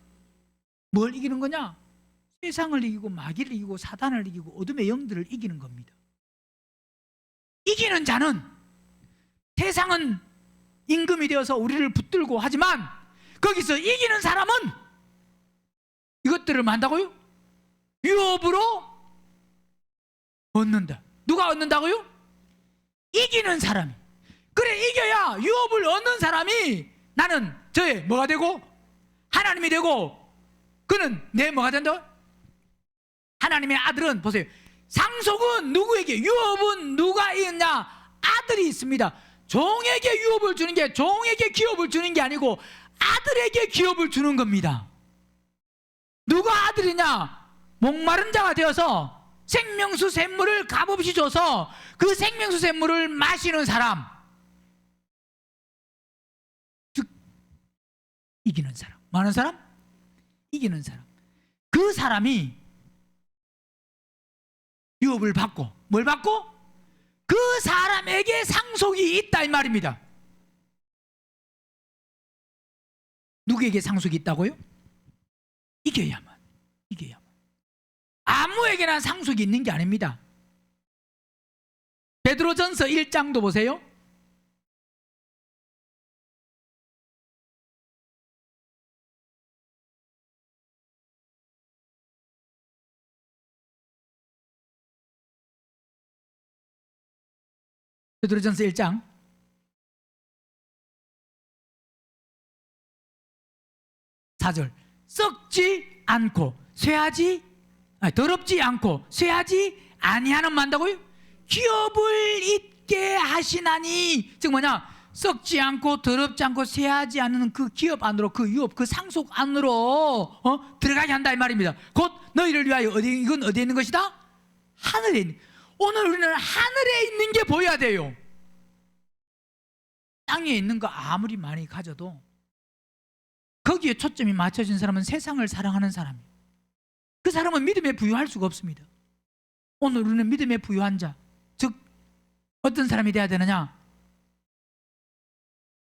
뭘 이기는 거냐? 세상을 이기고 마귀를 이기고 사단을 이기고 어둠의 영들을 이기는 겁니다. 이기는 자는 세상은 임금이 되어서 우리를 붙들고 하지만 거기서 이기는 사람은 이것들을 만다고요? 유업으로 얻는다. 누가 얻는다고요? 이기는 사람이. 그래, 이겨야 유업을 얻는 사람이 나는 저의 뭐가 되고 하나님이 되고 그는 내 뭐가 된다? 하나님의 아들은 보세요. 상속은 누구에게, 유업은 누가 있냐? 아들이 있습니다. 종에게 유업을 주는 게, 종에게 기업을 주는 게 아니고 아들에게 기업을 주는 겁니다. 누가 아들이냐? 목마른 자가 되어서 생명수 샘물을 값없이 줘서 그 생명수 샘물을 마시는 사람, 즉 이기는 사람. 많은 사람? 이기는 사람. 그 사람이 유업을 받고, 뭘 받고? 그 사람에게 상속이 있다 이 말입니다. 누구에게 상속이 있다고요? 이겨야만. 아무에게나 상속이 있는 게 아닙니다. 베드로전서 1장도 보세요. 베드로전서 1장 4절. 썩지 않고 쇠하지 더럽지 않고 쇠하지 아니하는 만다고요? 기업을 있게 하시나니, 즉 뭐냐, 썩지 않고 더럽지 않고 쇠하지 않는 그 기업 안으로, 그 유업, 그 상속 안으로 들어가게 한다 이 말입니다. 곧 너희를 위하여 이건 어디에 있는 것이다? 하늘에 있는. 오늘 우리는 하늘에 있는 게 보여야 돼요. 땅에 있는 거 아무리 많이 가져도 거기에 초점이 맞춰진 사람은 세상을 사랑하는 사람이에요. 그 사람은 믿음에 부유할 수가 없습니다. 오늘 우리는 믿음에 부유한 자, 즉 어떤 사람이 되어야 되느냐?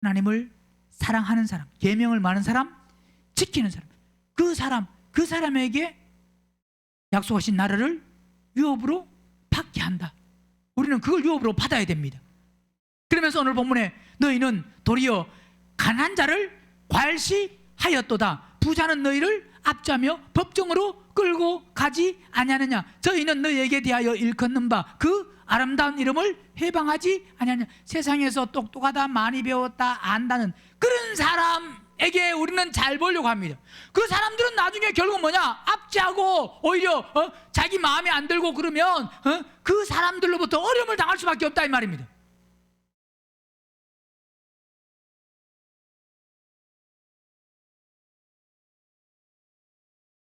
하나님을 사랑하는 사람, 계명을 많은 사람, 지키는 사람. 그 사람에게 약속하신 나라를 유업으로 받게 한다. 우리는 그걸 유업으로 받아야 됩니다. 그러면서 오늘 본문에 너희는 도리어 가난한 자를 괄시하였도다. 부자는 너희를 압제하며 법정으로 끌고 가지 아니하느냐. 저희는 너희에게 대하여 일컫는 바 그 아름다운 이름을 해방하지 아니하느냐. 세상에서 똑똑하다, 많이 배웠다, 안다는 그런 사람에게 우리는 잘 보려고 합니다. 그 사람들은 나중에 결국 뭐냐, 압제하고 오히려 자기 마음에 안 들고 그러면 그 사람들로부터 어려움을 당할 수밖에 없다 이 말입니다.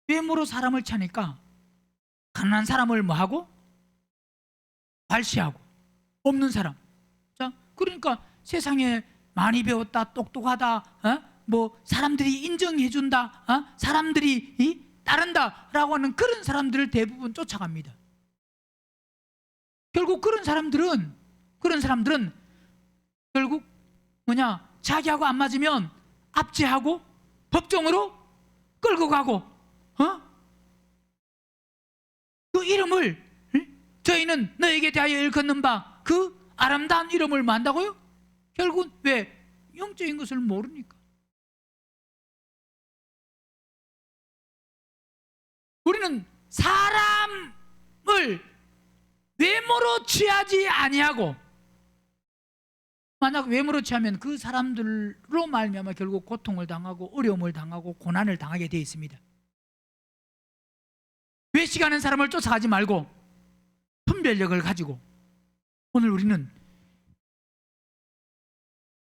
외모로 사람을 차니까 가난한 사람을 뭐하고? 괄시하고, 없는 사람. 자, 그러니까 세상에 많이 배웠다, 똑똑하다, 뭐 사람들이 인정해준다, 사람들이 따른다라고 하는 그런 사람들을 대부분 쫓아갑니다. 결국 그런 사람들은 결국 뭐냐, 자기하고 안 맞으면 압제하고 법정으로 끌고 가고, 그 이름을, 저희는 너에게 대하여 일컫는 바 그 아름다운 이름을 만다고요? 결국은 왜? 영적인 것을 모르니까. 우리는 사람을 외모로 취하지 아니하고, 만약 외모로 취하면 그 사람들로 말미암아 결국 고통을 당하고 어려움을 당하고 고난을 당하게 되어 있습니다. 외식하는 사람을 쫓아가지 말고 분별력을 가지고 오늘 우리는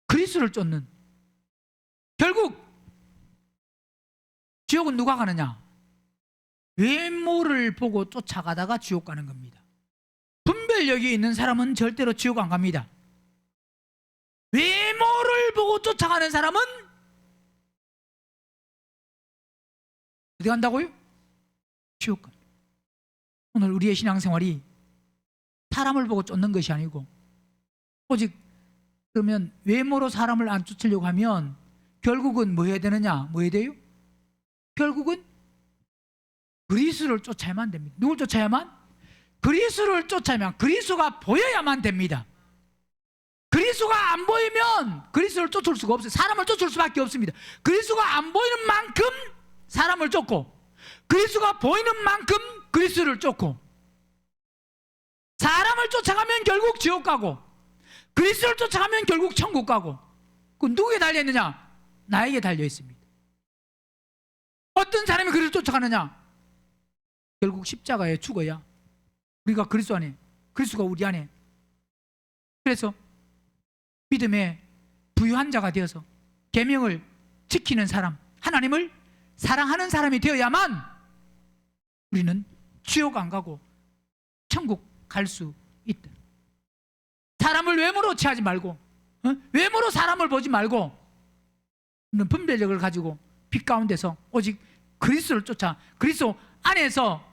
그리스도를 쫓는, 결국 지옥은 누가 가느냐? 외모를 보고 쫓아가다가 지옥 가는 겁니다. 분별력이 있는 사람은 절대로 지옥 안 갑니다. 외모를 보고 쫓아가는 사람은 어디 간다고요? 지옥 갑니다. 오늘 우리의 신앙생활이 사람을 보고 쫓는 것이 아니고, 오직 그러면 외모로 사람을 안 쫓으려고 하면 결국은 뭐 해야 되느냐? 뭐 해야 돼요? 결국은 그리스도를 쫓아야만 됩니다. 누굴 쫓아야만? 그리스도를 쫓아야만, 그리스도가 보여야만 됩니다. 그리스도가 안 보이면 그리스도를 쫓을 수가 없어요. 사람을 쫓을 수밖에 없습니다. 그리스도가 안 보이는 만큼 사람을 쫓고, 그리스도가 보이는 만큼 그리스도를 쫓고, 사람을 쫓아가면 결국 지옥 가고 그리스도를 쫓아가면 결국 천국 가고. 그건 누구에게 달려있느냐? 나에게 달려있습니다. 어떤 사람이 그리스도를 쫓아가느냐? 결국 십자가에 죽어야 우리가 그리스도 안에, 그리스도가 우리 안에, 그래서 믿음에 부유한 자가 되어서 계명을 지키는 사람, 하나님을 사랑하는 사람이 되어야만 우리는 지옥 안 가고 천국 갈 수 있다. 사람을 외모로 취하지 말고, 외모로 사람을 보지 말고, 분별력을 가지고 빛 가운데서 오직 그리스도를 쫓아 그리스도 안에서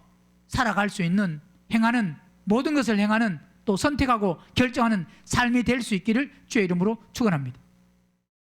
살아갈 수 있는, 행하는, 모든 것을 행하는, 또 선택하고 결정하는 삶이 될 수 있기를 주의 이름으로 축원합니다.